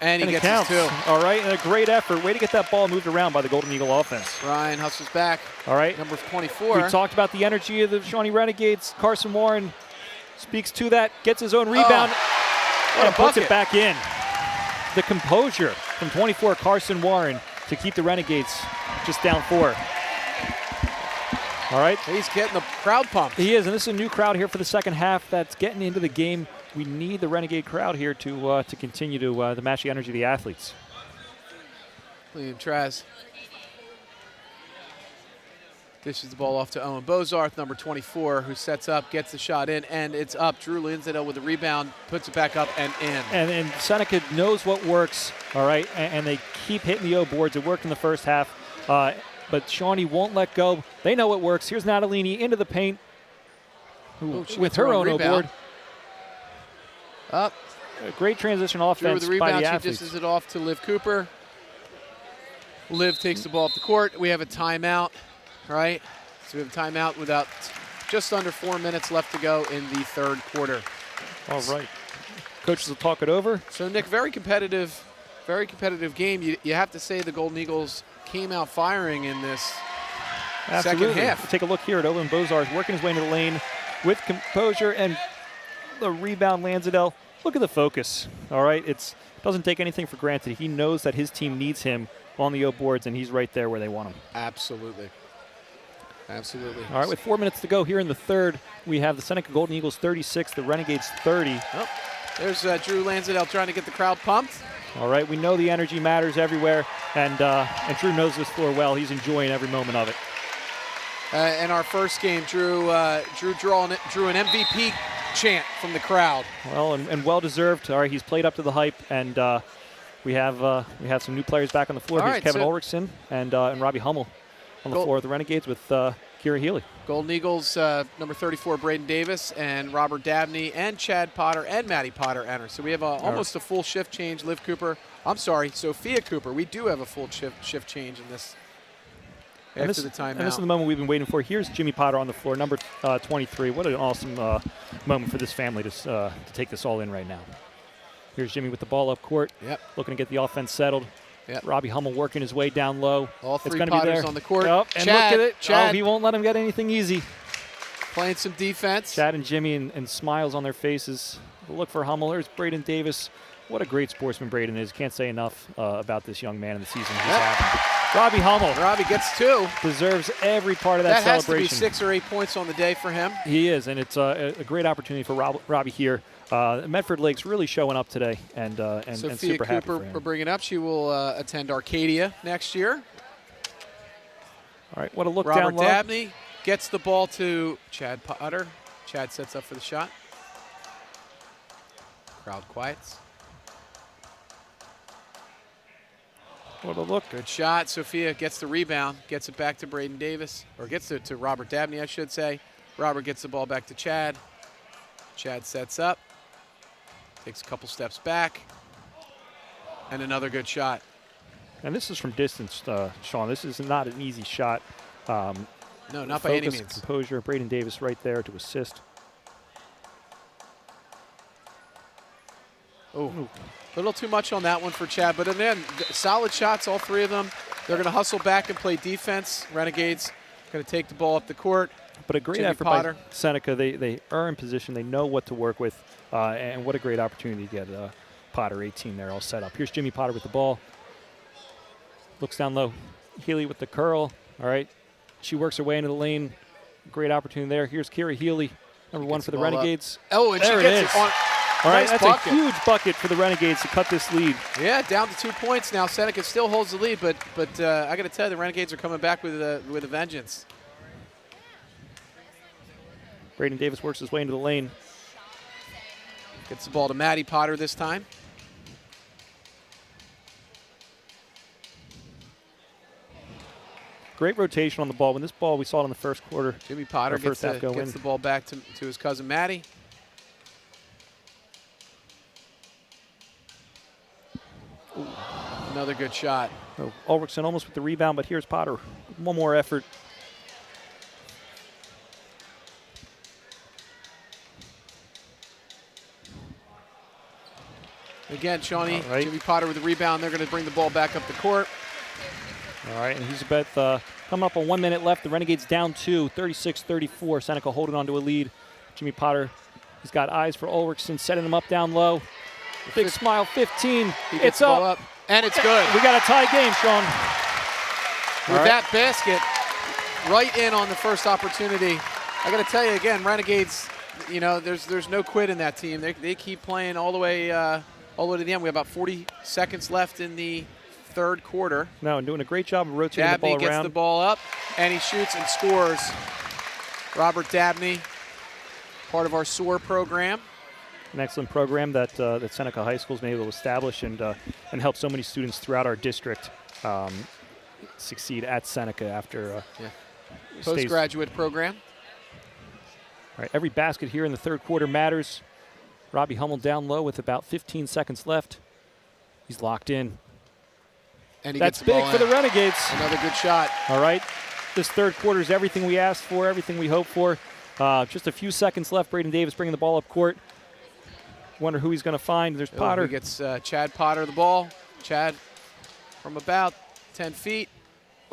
And he gets his two. All right, and a great effort. Way to get that ball moved around by the Golden Eagle offense. Ryan hustles back. All right. Number 24. We talked about the energy of the Shawnee Renegades. Carson Warren speaks to that, gets his own rebound, and puts it back in. The composure from 24, Carson Warren, to keep the Renegades just down 4. All right. He's getting the crowd pumped. He is, and this is a new crowd here for the second half that's getting into the game. We need the Renegade crowd here to continue to match the energy of the athletes. Liam Traz dishes the ball off to Owen Bozarth, number 24, who sets up, gets the shot in, and it's up. Drew Lansdale with the rebound, puts it back up and in. And Seneca knows what works, all right, and they keep hitting the O boards. It worked in the first half, but Shawnee won't let go. They know what works. Here's Natalini into the paint with her own O board. Up. A great transition offense Drew with the by rebound, the she athletes. dishes it off to Liv Cooper. Liv takes the ball up the court. We have a timeout, right? So we have a timeout without just under 4 minutes left to go in the third quarter. All right. Coaches will talk it over. So, Nick, very competitive game. You have to say the Golden Eagles came out firing in this second half. Take a look here at Owen Bozarth working his way into the lane with composure and the rebound Lansdale. Look at the focus, all right? It doesn't take anything for granted. He knows that his team needs him on the O boards, and he's right there where they want him. Absolutely. Absolutely. All right, with 4 minutes to go here in the third, we have the Seneca Golden Eagles 36, the Renegades 30. Oh, there's Drew Lansdale trying to get the crowd pumped. All right, we know the energy matters everywhere, and Drew knows this floor well. He's enjoying every moment of it. In our first game, Drew drew an MVP chant from the crowd. Well, and well-deserved. All right, he's played up to the hype, and we have some new players back on the floor. All Here's right, Kevin so- Ulrichsen and Robbie Hummel on the floor of the Renegades with Kira Healy. Golden Eagles, number 34, Braden Davis, and Robert Dabney, and Chad Potter, and Maddie Potter enter. So we have almost a full shift change. Sophia Cooper. We do have a full shift change in this after the timeout. And this is the moment we've been waiting for. Here's Jimmy Potter on the floor, number 23. What an awesome moment for this family to take this all in right now. Here's Jimmy with the ball up court, looking to get the offense settled. Robbie Hummel working his way down low. All three it's Potters be there. on the court. Yep. And Chad, look at it. Chad. Oh, he won't let him get anything easy. Playing some defense. Chad and Jimmy and smiles on their faces. Look for Hummel. There's Braden Davis. What a great sportsman Braden is. Can't say enough about this young man in the season he's having. Robbie Hummel. Robbie gets 2. Deserves every part of that celebration. Has to be 6 or 8 points on the day for him. He is, and it's a great opportunity for Robbie here. Medford Lake's really showing up today, and Sophia super happy Cooper, for him. we're bringing up. She will attend Arcadia next year. All right, what a look Robert down low. Dabney gets the ball to Chad Potter. Chad sets up for the shot. Crowd quiets. What a look. Good shot. Sophia gets the rebound, gets it back to Braden Davis, or gets it to Robert Dabney, I should say. Robert gets the ball back to Chad. Chad sets up, takes a couple steps back, and another good shot. And this is from distance, Sean. This is not an easy shot. No, not by any Focus, means. composure. Braden Davis right there to assist. Oh, a little too much on that one for Chad, but then solid shots, all 3 of them. They're going to hustle back and play defense. Renegades going to take the ball up the court. But a great Jimmy effort Potter. by Seneca. They are in position. They know what to work with, and what a great opportunity to get Potter 18 there all set up. Here's Jimmy Potter with the ball. Looks down low. Healy with the curl. All right. She works her way into the lane. Great opportunity there. Here's Kira Healy, number 1 for the Renegades. Oh, and there she gets is. it on. All right, Nice that's bucket. a huge bucket for the Renegades to cut this lead. Yeah, down to 2 points now. Seneca still holds the lead, but I got to tell you, the Renegades are coming back with a vengeance. Braden Davis works his way into the lane. Gets the ball to Maddie Potter this time. Great rotation on the ball. When this ball, we saw it in the first quarter. Jimmy Potter gets the ball back to his cousin Maddie. Ooh, another good shot. Oh, Ulrichsen almost with the rebound, but here's Potter. One more effort. Again, Shawnee, Right. Jimmy Potter with the rebound. They're going to bring the ball back up the court. All right, and he's about coming up on 1 minute left. The Renegades down 2, 36-34. Seneca holding on to a lead. Jimmy Potter, he's got eyes for Ulrichsen, setting him up down low. Big smile, 15. He gets It's the ball up. up. And it's good. We got a tie game, Sean. With All right. that basket right in on the first opportunity. I got to tell you again, Renegades, you know, there's no quit in that team. They keep playing all the way to the end. We have about 40 seconds left in the third quarter. No, and doing a great job of rotating Dabney the ball gets around. the ball up, and he shoots and scores. Robert Dabney, part of our SOAR program. An excellent program that Seneca High School's been able to establish and help so many students throughout our district succeed at Seneca after Postgraduate program. All right, every basket here in the third quarter matters. Robbie Hummel down low with about 15 seconds left. He's locked in. And he That's gets the big ball for in. the Renegades. Another good shot. All right, this third quarter is everything we asked for, everything we hoped for. Just a few seconds left. Braden Davis bringing the ball up court. Wonder who he's going to find. There's Potter. He gets Chad Potter the ball. Chad from about 10 feet.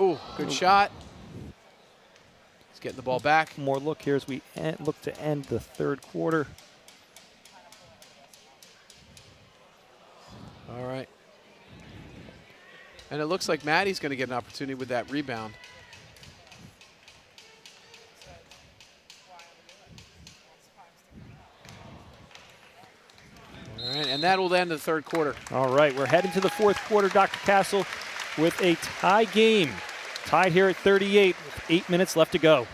Ooh, good shot. He's getting the ball back. More look here as we look to end the third quarter. All right. And it looks like Maddie's going to get an opportunity with that rebound. All right, and that will end the third quarter. All right, we're heading to the fourth quarter, Dr. Castle, with a tie game. Tied here at 38 with 8 minutes left to go.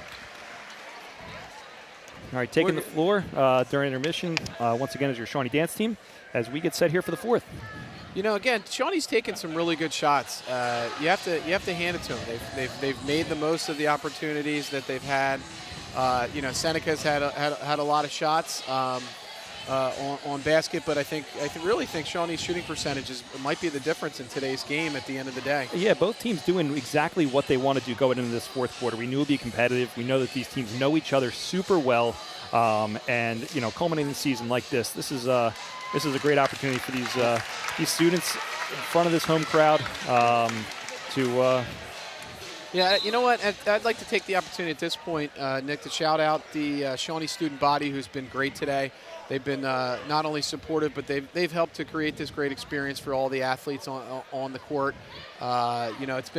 All right, taking the floor during intermission, once again, is your Shawnee dance team as we get set here for the fourth. You know, again, Shawnee's taken some really good shots. You have to hand it to them. They've made the most of the opportunities that they've had. You know, Seneca's had a lot of shots on basket, but I really think Shawnee's shooting percentages might be the difference in today's game at the end of the day. Yeah, both teams doing exactly what they want to do going into this fourth quarter. We knew it would be competitive. We know that these teams know each other super well, and you know, culminating the season like this is a great opportunity for these students in front of this home crowd to. Yeah, you know what? I'd like to take the opportunity at this point, Nick, to shout out the Shawnee student body who's been great today. They've been not only supportive, but they've helped to create this great experience for all the athletes on the court. You know, it's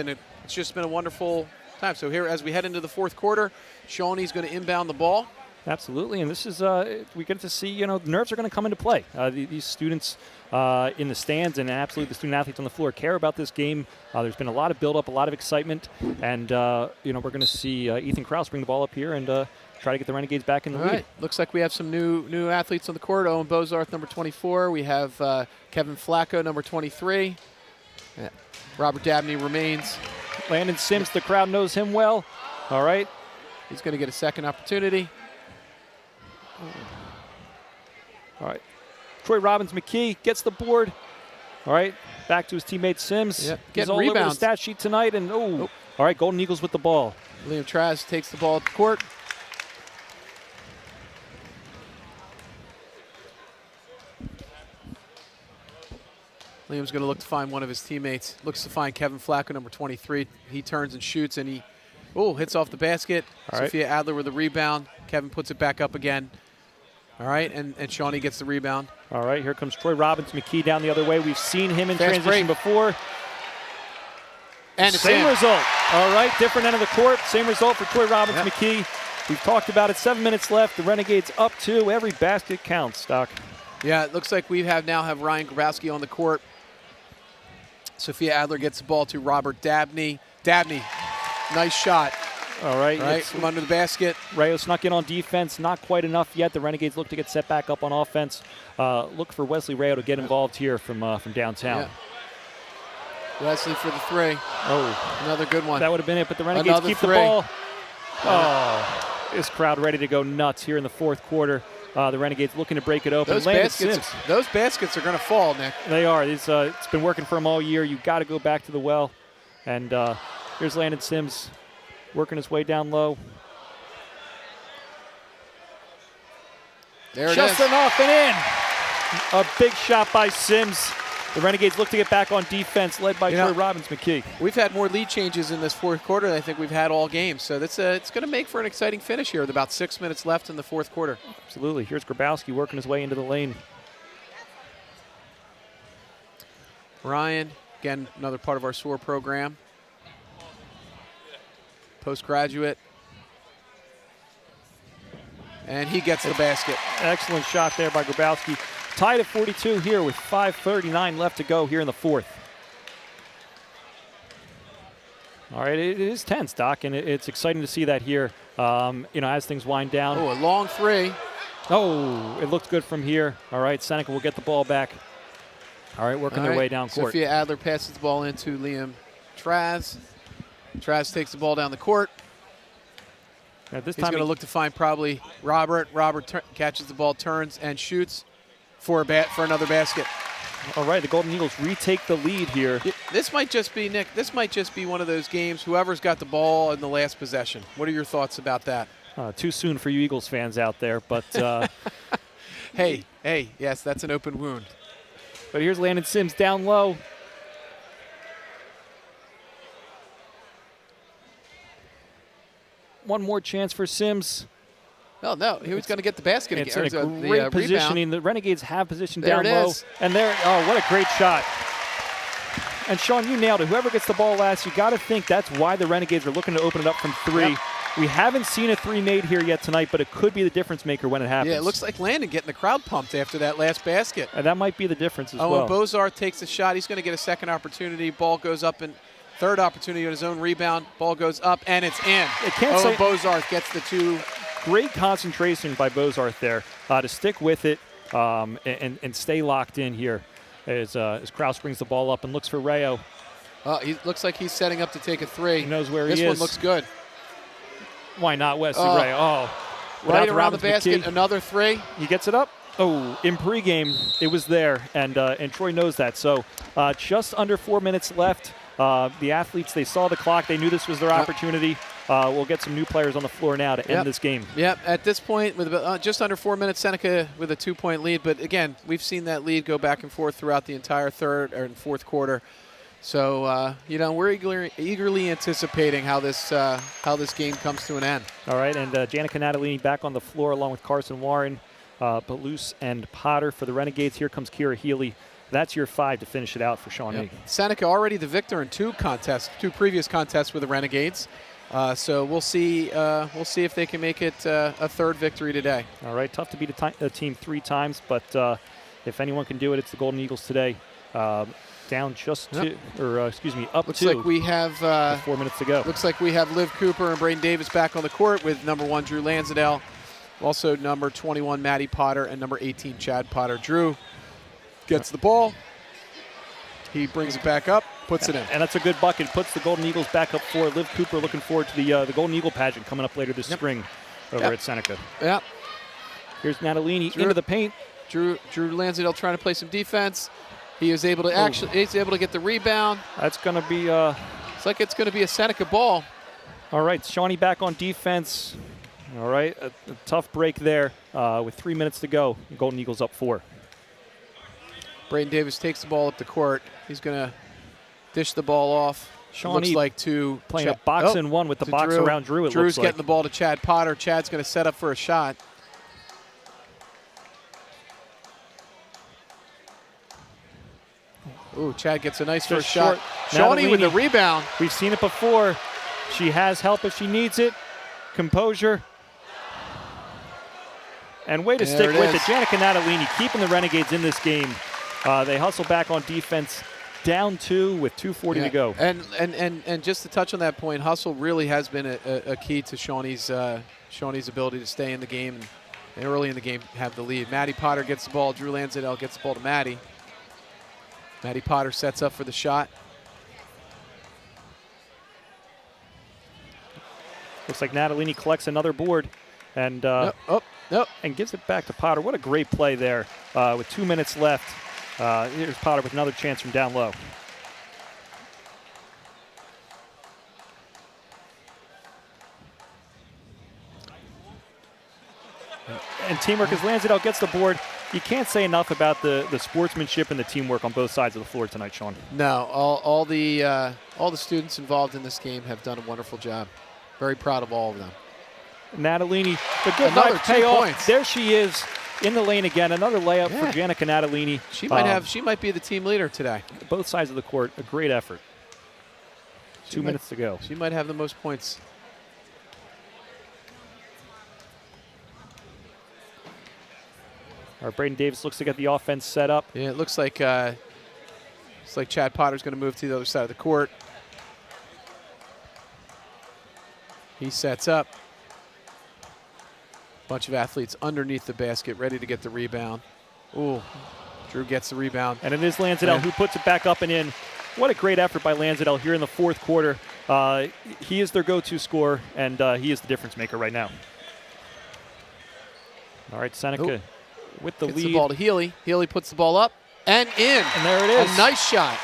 just been a wonderful time. So here, as we head into the fourth quarter, Shawnee's going to inbound the ball. Absolutely, and this is we get to see, you know, nerves are going to come into play. These students in the stands and absolutely the student athletes on the floor care about this game. There's been a lot of build-up, a lot of excitement, and you know, we're going to see Ethan Krause bring the ball up here and try to get the Renegades back in the lead. Right. Looks like we have some new athletes on the court. Owen Bozarth, number 24. We have Kevin Flacco, number 23. Yeah. Robert Dabney remains. Landon Sims, the crowd knows him well. All right. He's going to get a second opportunity. All right. Troy Robbins-McKee gets the board. All right. Back to his teammate Sims. Yep. He's Getting all rebounds. over the stat sheet tonight. And all right, Golden Eagles with the ball. Liam Trask takes the ball at the court. Liam's going to look to find one of his teammates. Looks to find Kevin Flacco, number 23. He turns and shoots, and he hits off the basket. All right. Sophia Adler with the rebound. Kevin puts it back up again. All right, and Shawnee gets the rebound. All right, here comes Troy Robbins-McKee down the other way. We've seen him in Fast transition break. before. And it's Same in. result. All right, different end of the court. Same result for Troy Robbins-McKee. We've talked about it. 7 minutes left. The Renegades up 2. Every basket counts, Doc. Yeah, it looks like we now have Ryan Grabowski on the court. Sophia Adler gets the ball to Robert Dabney. Dabney, nice shot. All right. Right from under the basket. Rayo snuck in on defense. Not quite enough yet. The Renegades look to get set back up on offense. Look for Wesley Rayo to get involved here from downtown. Yeah. Wesley for the three. Oh, another good one. That would have been it, but the Renegades Another keep three. the ball. Oh, this crowd ready to go nuts here in the fourth quarter. The Renegades looking to break it open. Those baskets are going to fall, Nick. They are. It's been working for them all year. You got to go back to the well. And here's Landon Sims working his way down low. There it is. Just enough and in. A big shot by Sims. The Renegades look to get back on defense, led by Troy Robbins-McKee. We've had more lead changes in this fourth quarter than I think we've had all game. So it's going to make for an exciting finish here with about 6 minutes left in the fourth quarter. Absolutely. Here's Grabowski working his way into the lane. Ryan, again, another part of our SOAR program. Postgraduate. And he gets the basket. Excellent shot there by Grabowski. Tied at 42 here with 5:39 left to go here in the fourth. All right, it is tense, Doc, and it's exciting to see that here, as things wind down. Oh, a long three. Oh, it looked good from here. All right, Seneca will get the ball back. All right, working their way down court. Sophia Adler passes the ball into Liam Trask. Trask takes the ball down the court. Now this He's time going to look to find probably Robert. Robert catches the ball, turns, and shoots for another basket. All right, the Golden Eagles retake the lead here. This might just be, Nick, one of those games, whoever's got the ball in the last possession. What are your thoughts about that? Too soon for you Eagles fans out there, but... Hey, yes, that's an open wound. But here's Landon Sims down low. One more chance for Sims. Oh, no, he was going to get the basket It's again. in a great positioning. Rebound. The Renegades have position There down it low. is. And there, what a great shot. And Sean, you nailed it. Whoever gets the ball last, you got to think that's why the Renegades are looking to open it up from three. Yep. We haven't seen a three made here yet tonight, but it could be the difference maker when it happens. Yeah, it looks like Landon getting the crowd pumped after that last basket. And that might be the difference as well. well. Bozarth takes the shot. He's going to get a second opportunity. Ball goes up, and third opportunity on his own rebound. Ball goes up, and it's in. It can't say Bozarth gets the two great concentration by Bozarth there to stick with it and stay locked in here as Kraus brings the ball up and looks for Rayo. He looks like he's setting up to take a three. He knows where he is. This one looks good. Why not Wesley Rayo? Oh, right around the basket, another three. He gets it up. Oh, in pregame, it was there, and Troy knows that. So just under 4 minutes left. The athletes, they saw the clock. They knew this was their opportunity. We'll get some new players on the floor now to end this game. Yep, at this point, with just under 4 minutes, Seneca with a 2-point lead. But, again, we've seen that lead go back and forth throughout the entire third or fourth quarter. So, we're eagerly anticipating how this game comes to an end. All right, and Janica Natalini back on the floor along with Carson Warren, Balous, and Potter for the Renegades. Here comes Kira Healy. That's your 5 to finish it out for Shawnee. Yep. Seneca already the victor in two previous contests with the Renegades. So we'll see if they can make it a third victory today. All right, tough to beat a team 3 times, but if anyone can do it, it's the Golden Eagles today. Down just up looks two. Like we have 4 minutes to go. Looks like we have Liv Cooper and Braden Davis back on the court with number 1 Drew Lansdale, also number 21 Maddie Potter, and number 18 Chad Potter. Drew gets the ball. He brings it back up, puts it in. And that's a good bucket. Puts the Golden Eagles back up 4. Liv Cooper looking forward to the Golden Eagle pageant coming up later this spring over at Seneca. Yeah. Here's Natalini into the paint. Drew Lansdale trying to play some defense. He is able to he's able to get the rebound. That's going to be it's like it's going to be a Seneca ball. All right, Shawnee back on defense. All right, a tough break there with 3 minutes to go. The Golden Eagles up 4. Braden Davis takes the ball up the court. He's going to dish the ball off. Shawnee looks like to playing a box and one with the box Drew. around Drew. Drew's getting the ball to Chad Potter. Chad's going to set up for a shot. Ooh, Chad gets a nice first shot. Shawnee with the rebound. We've seen it before. She has help if she needs it. Composure. And way to stick with it. Janica Natalini keeping the Renegades in this game. They hustle back on defense, down 2 with 2:40 to go. And just to touch on that point, hustle really has been a key to Shawnee's ability to stay in the game and early in the game have the lead. Maddie Potter gets the ball. Drew Lansdale gets the ball to Maddie. Maddie Potter sets up for the shot. Looks like Natalini collects another board and and gives it back to Potter. What a great play there with 2 minutes left. Here's Potter with another chance from down low. And teamwork as Lansdale gets the board. You can't say enough about the sportsmanship and the teamwork on both sides of the floor tonight, Sean. No, all the students involved in this game have done a wonderful job. Very proud of all of them. Natalini, the good Another 2 payoff. points. There she is in the lane again. Another layup for Janica Natalini. She might be the team leader today. Both sides of the court, a great effort. 2 minutes to go. She might have the most points. All right, Braden Davis looks to get the offense set up. Yeah, it looks like Chad Potter's going to move to the other side of the court. He sets up. Bunch of athletes underneath the basket, ready to get the rebound. Ooh, Drew gets the rebound. And it is Lansdale who puts it back up and in. What a great effort by Lansdale here in the fourth quarter. He is their go-to scorer, and he is the difference maker right now. All right, Seneca with the lead. Gets the ball to Healy. Healy puts the ball up and in. And there it is. A nice shot.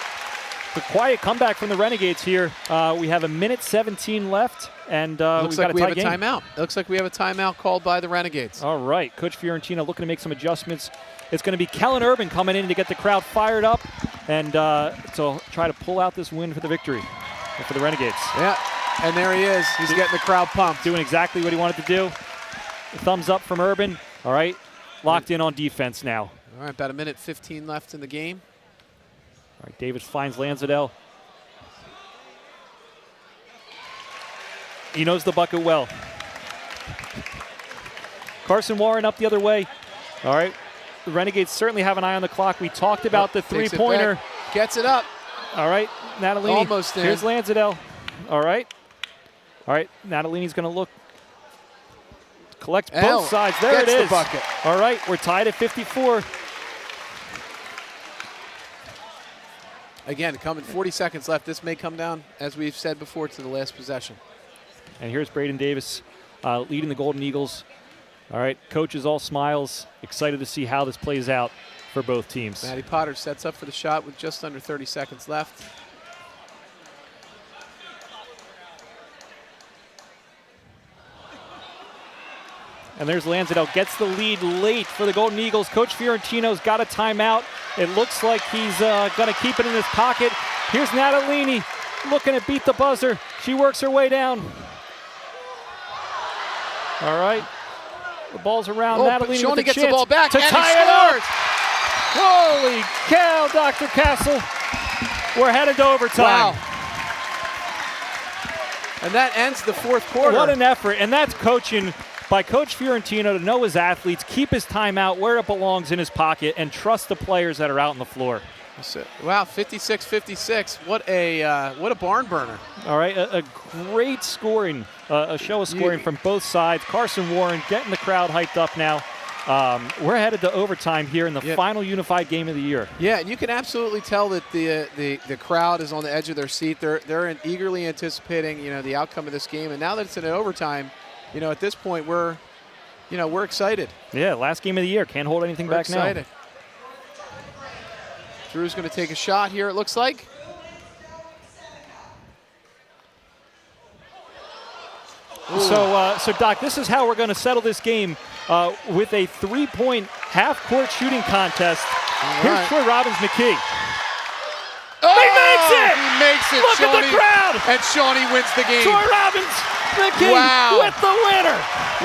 The quiet comeback from the Renegades here. We have 1:17 left, and looks we've like we got have a timeout. It looks like we have a timeout called by the Renegades. All right, Coach Fiorentina looking to make some adjustments. It's going to be Kellen Urban coming in to get the crowd fired up and to try to pull out this win for the victory for the Renegades. Yeah, and there he is. He's getting the crowd pumped. Doing exactly what he wanted to do. Thumbs up from Urban. All right, locked in on defense now. All right, about 1:15 left in the game. All right, Davis finds Lansdale. He knows the bucket well. Carson Warren up the other way. All right, the Renegades certainly have an eye on the clock. We talked about the three-pointer. Gets it up. All right, Natalini. Almost in. Here's Lansdale. All right. All right, Natalini's going to look. collects both sides. There it gets is. the bucket. All right, we're tied at 54. Again, coming 40 seconds left. This may come down, as we've said before, to the last possession. And here's Braden Davis leading the Golden Eagles. All right, coach is all smiles, excited to see how this plays out for both teams. Maddie Potter sets up for the shot with just under 30 seconds left. And there's Lanzadell, gets the lead late for the Golden Eagles. Coach Fiorentino's got a timeout. It looks like he's going to keep it in his pocket. Here's Natalini looking to beat the buzzer. She works her way down. All right. The ball's around. Natalini Shawnee with a gets chance the ball back to and tie he it up. scores. Holy cow, Dr. Castle. We're headed to overtime. Wow. And that ends the fourth quarter. What an effort. And that's coaching by Coach Fiorentino to know his athletes, keep his timeout where it belongs in his pocket, and trust the players that are out on the floor. Wow, 56-56. What a barn burner. All right, a great scoring, a show of scoring from both sides. Carson Warren getting the crowd hyped up now. We're headed to overtime here in the final unified game of the year. Yeah, and you can absolutely tell that the crowd is on the edge of their seat. They're eagerly anticipating, the outcome of this game. And now that it's in overtime, at this point we're excited. Yeah, last game of the year. Can't hold anything back now. Drew's going to take a shot here, it looks like. So Doc, this is how we're going to settle this game with a three-point half-court shooting contest. Here's Troy Robbins-McKee. Oh, he makes it! He makes it, Look Shawnee, at the crowd! And Shawnee wins the game. Troy Robbins-McKee with the winner.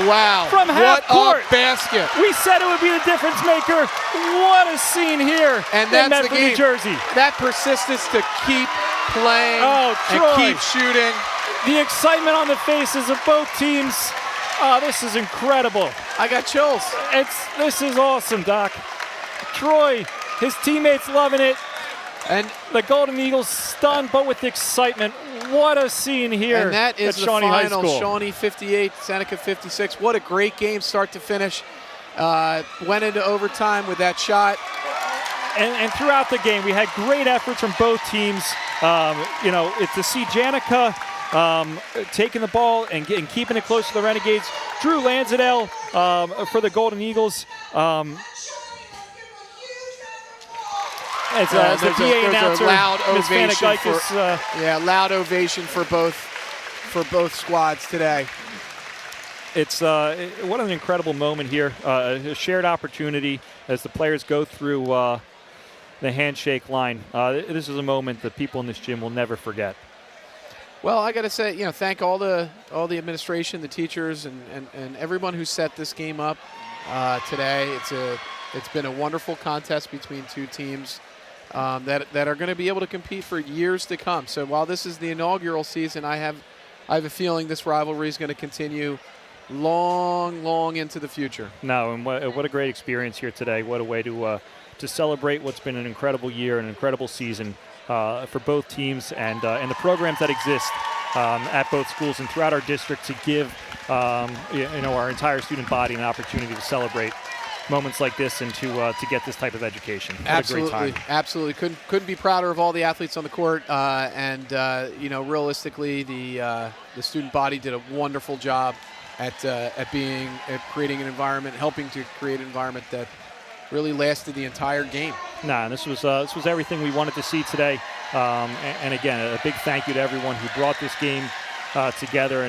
Wow. From half court. What a basket. We said it would be the difference maker. What a scene here and in that's Medford, the game. New Jersey. That persistence to keep playing and keep shooting. The excitement on the faces of both teams. Oh, this is incredible. I got chills. This is awesome, Doc. Troy, his teammates loving it. And the Golden Eagles stunned, but with excitement. What a scene here and that is at the Shawnee High final. School. Shawnee 58, Seneca 56. What a great game, start to finish. Went into overtime with that shot. And throughout the game, we had great efforts from both teams. It's to see Janica taking the ball and keeping it close to the Renegades. Drew Lanzadell for the Golden Eagles. As the PA announcer, loud Ms. ovation Vanagikis, loud ovation for both squads today. It's what an incredible moment here. A shared opportunity as the players go through the handshake line. This is a moment that people in this gym will never forget. Well, I got to say, thank all the administration, the teachers, and everyone who set this game up today. It's been a wonderful contest between two teams that are going to be able to compete for years to come. So while this is the inaugural season, I have a feeling this rivalry is going to continue long into the future. No, and what a great experience here today. What a way to celebrate what's been an incredible year, an incredible season for both teams and the programs that exist at both schools and throughout our district to give our entire student body an opportunity to celebrate moments like this and to get this type of education. What Absolutely, a great time. Absolutely. Couldn't be prouder of all the athletes on the court. Realistically, the student body did a wonderful job at creating an environment, helping to create an environment that really lasted the entire game. This was everything we wanted to see today. And again, a big thank you to everyone who brought this game together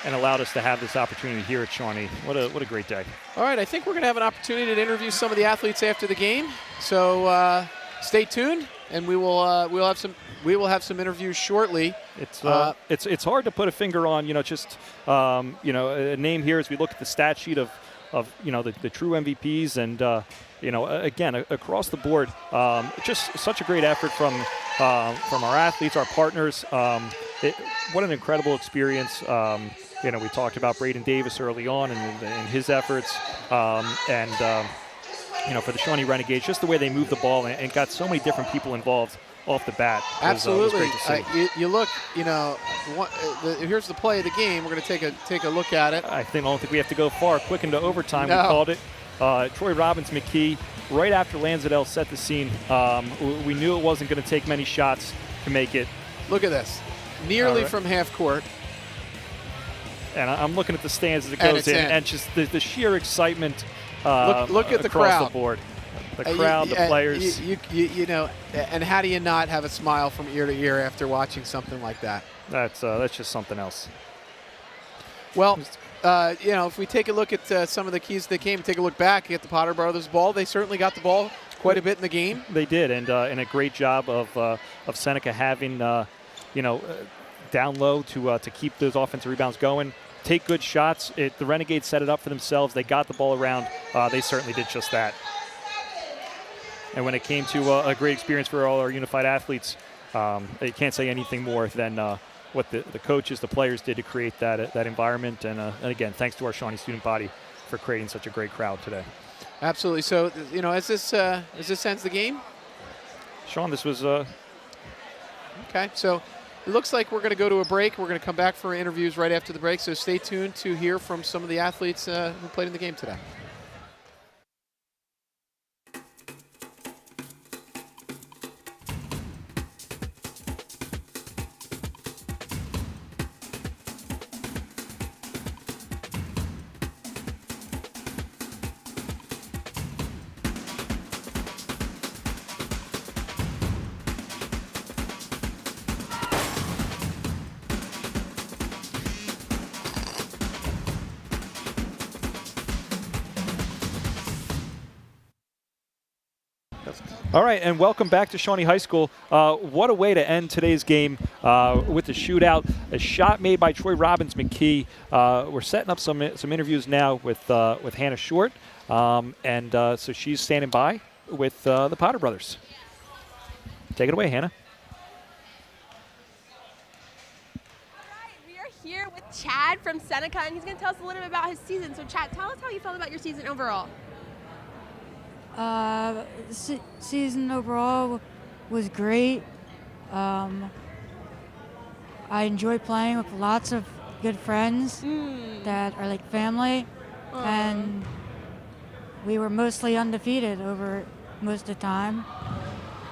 and allowed us to have this opportunity here at Shawnee. What a great day. All right, I think we're going to have an opportunity to interview some of the athletes after the game. So stay tuned, and we will have some interviews shortly. It's hard to put a finger on, a name here as we look at the stat sheet of the true MVPs and again across the board, just such a great effort from our athletes, our partners. What an incredible experience. We talked about Braden Davis early on and his efforts, for the Shawnee Renegades, just the way they moved the ball and got so many different people involved. off the bat. Absolutely. Was great to see. You look, here's the play of the game. We're going to take a look at it. I don't think we have to go far. Quick into overtime, No. we called it. Troy Robbins-McKee, right after Lansdale set the scene. We knew it wasn't going to take many shots to make it. Look at this. Nearly All right. from half court. And I'm looking at the stands as it And goes it's in, in. and just the sheer excitement Look at the across crowd. the board. The crowd, the players. You know, and how do you not have a smile from ear to ear after watching something like that? That's just something else. Well, if we take a look at some of the keys to the game, take a look back at the Potter Brothers ball, they certainly got the ball quite a bit in the game. They did, and a great job of Seneca having, down low to keep those offensive rebounds going. Take good shots. The Renegades set it up for themselves. They got the ball around. They certainly did just that. And when it came to a great experience for all our unified athletes, you can't say anything more than what the coaches, the players did to create that environment. And again, thanks to our Shawnee student body for creating such a great crowd today. Absolutely. So, as this ends the game? Sean, this was Okay. So it looks like we're going to go to a break. We're going to come back for interviews right after the break. So stay tuned to hear from some of the athletes who played in the game today. All right, and welcome back to Shawnee High School. What a way to end today's game with the shootout. A shot made by Troy Robbins-McKee. We're setting up some interviews now with Hannah Short, and so she's standing by with the Potter brothers. Take it away, Hannah. We are here with Chad from Seneca, and he's going to tell us a little bit about his season. So, Chad, tell us how you felt about your season overall. Season overall was great. I enjoy playing with lots of good friends that are like family, and we were mostly undefeated over most of the time.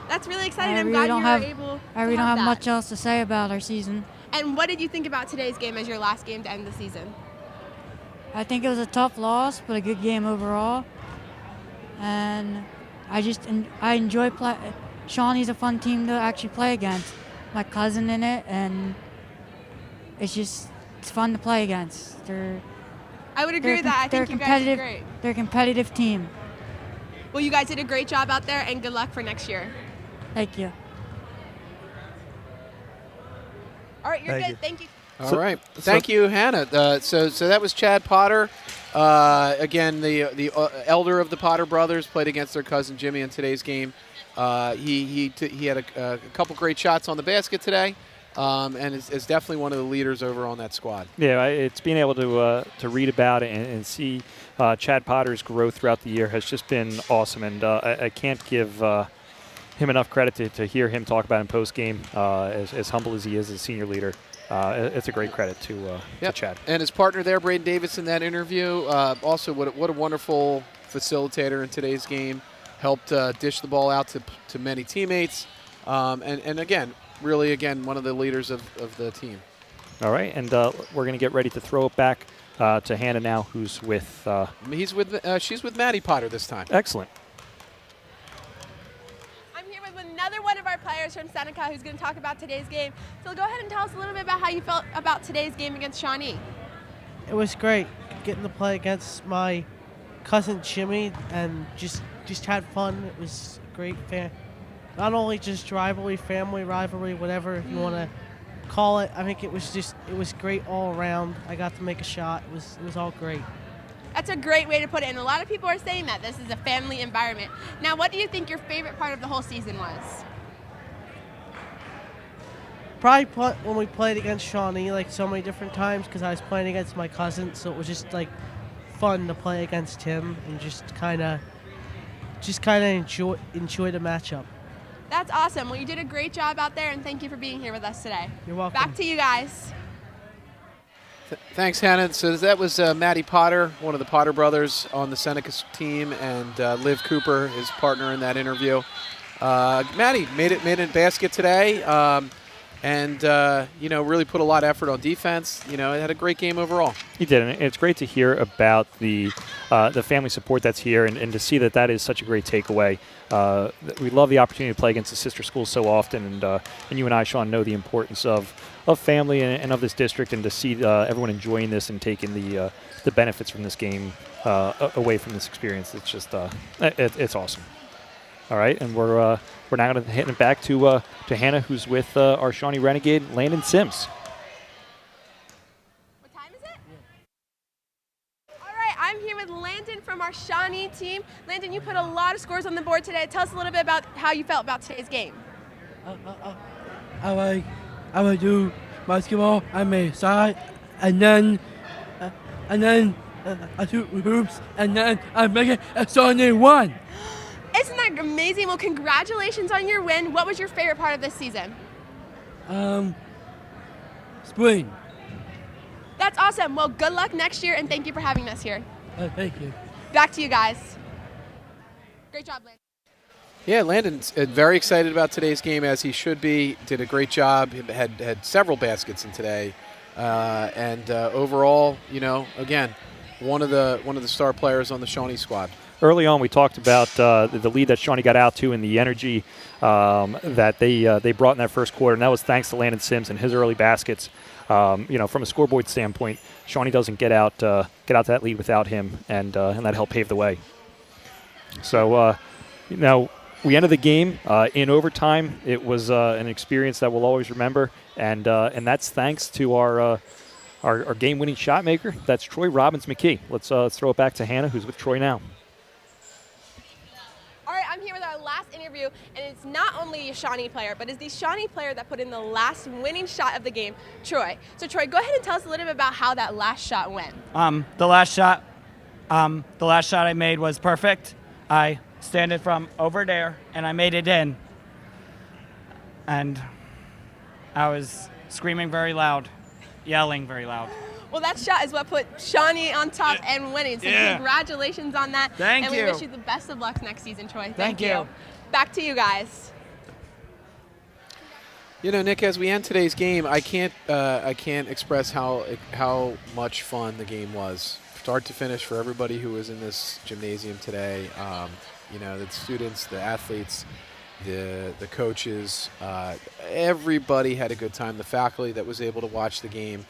That's really exciting. I I'm really glad you were able I really to don't have that. much else to say about our season. And what did you think about today's game as your last game to end the season? I think it was a tough loss, but a good game overall. And I enjoy play. Shawnee's a fun team to actually play against. My cousin in it, and it's fun to play against. I would agree with that. I think you guys did great. They're a competitive team. Well, you guys did a great job out there, and good luck for next year. Thank you. All right, you're good. Thank you. All right. Thank you, Hannah. So that was Chad Potter. Again, the elder of the Potter brothers played against their cousin Jimmy in today's game. He had a couple great shots on the basket today, and is definitely one of the leaders over on that squad. Yeah, it's being able to read about it and see Chad Potter's growth throughout the year has just been awesome, and I can't give him enough credit to hear him talk about in post game. As humble as he is as a senior leader, it's a great credit to Chad. And his partner there, Braden Davis, in that interview. Also, what a wonderful facilitator in today's game. Helped dish the ball out to many teammates, and again, really one of the leaders of the team. All right, and we're going to get ready to throw it back to Hannah now, who's with. She's with Maddie Potter this time. Excellent. I'm here with another one of our players from Seneca who's going to talk about today's game. So go ahead and tell us a little bit about how you felt about today's game against Shawnee. It was great getting to play against my cousin Jimmy and just had fun. It was great. Not only just rivalry, family rivalry, whatever you want to call it. I think it was great all around. I got to make a shot. It was all great. That's a great way to put it, and a lot of people are saying that this is a family environment. Now, what do you think your favorite part of the whole season was? Probably when we played against Shawnee, like so many different times, because I was playing against my cousin, so it was just like fun to play against him and just kind of enjoy the matchup. That's awesome. Well, you did a great job out there, and thank you for being here with us today. You're welcome. Back to you guys. Thanks, Hannah. So that was Maddie Potter, one of the Potter brothers on the Seneca team, and Liv Cooper, his partner in that interview. Maddie made a basket today, and really put a lot of effort on defense. It had a great game overall. He did, and it's great to hear about the family support that's here, and to see that is such a great takeaway. We love the opportunity to play against the sister schools so often, and you and I, Sean, know the importance of family and of this district, and to see everyone enjoying this and taking the benefits from this game away from this experience. It's just it's awesome. All right, and we're now going to hand it back to Hannah, who's with our Shawnee Renegade, Landon Sims. What time is it? All right, I'm here with Landon from our Shawnee team. Landon, you put a lot of scores on the board today. Tell us a little bit about how you felt about today's game. I like do basketball on my side, and then I shoot hoops, and then I make it a Shawnee one. Isn't that amazing? Well, congratulations on your win. What was your favorite part of this season? Spring. That's awesome. Well, good luck next year, and thank you for having us here. Thank you. Back to you guys. Great job, Landon. Yeah, Landon's very excited about today's game, as he should be. Did a great job. Had several baskets in today, and overall, again, one of the star players on the Shawnee squad. Early on, we talked about the lead that Shawnee got out to and the energy that they brought in that first quarter, and that was thanks to Landon Sims and his early baskets. From a scoreboard standpoint, Shawnee doesn't get out to that lead without him, and that helped pave the way. So, we ended the game in overtime. It was an experience that we'll always remember, and that's thanks to our game-winning shot maker. That's Troy Robbins-McKee. Let's throw it back to Hannah, who's with Troy now. All right, I'm here with our last interview, and it's not only a Shawnee player, but it's the Shawnee player that put in the last winning shot of the game, Troy. So, Troy, go ahead and tell us a little bit about how that last shot went. The last shot I made was perfect. I standed from over there, and I made it in. And I was screaming very loud, yelling very loud. Well, that shot is what put Shawnee on top and winning. So congratulations on that. Thank you. And we wish you the best of luck next season, Troy. Thank you. Back to you guys. Nick, as we end today's game, I can't express how much fun the game was, start to finish, for everybody who was in this gymnasium today. The students, the athletes, the coaches, everybody had a good time. The faculty that was able to watch the game.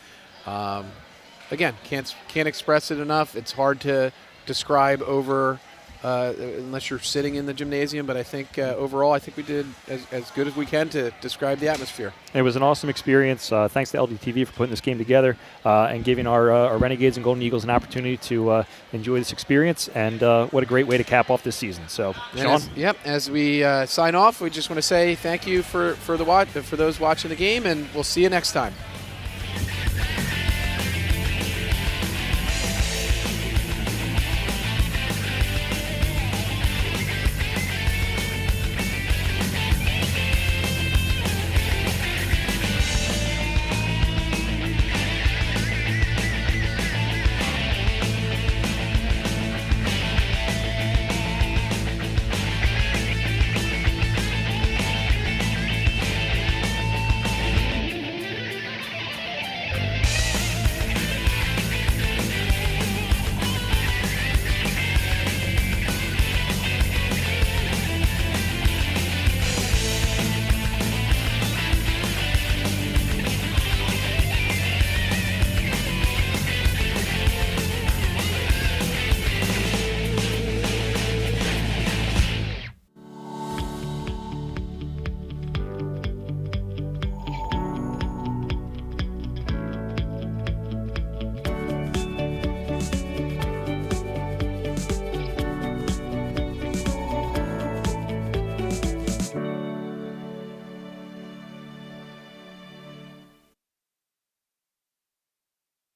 Again, can't express it enough. It's hard to describe over unless you're sitting in the gymnasium, but I think overall, I think we did as good as we can to describe the atmosphere. It was an awesome experience. Thanks to LDTV for putting this game together and giving our Renegades and Golden Eagles an opportunity to enjoy this experience, and what a great way to cap off this season. So, Sean? As we sign off, we just want to say thank you for those watching the game, and we'll see you next time.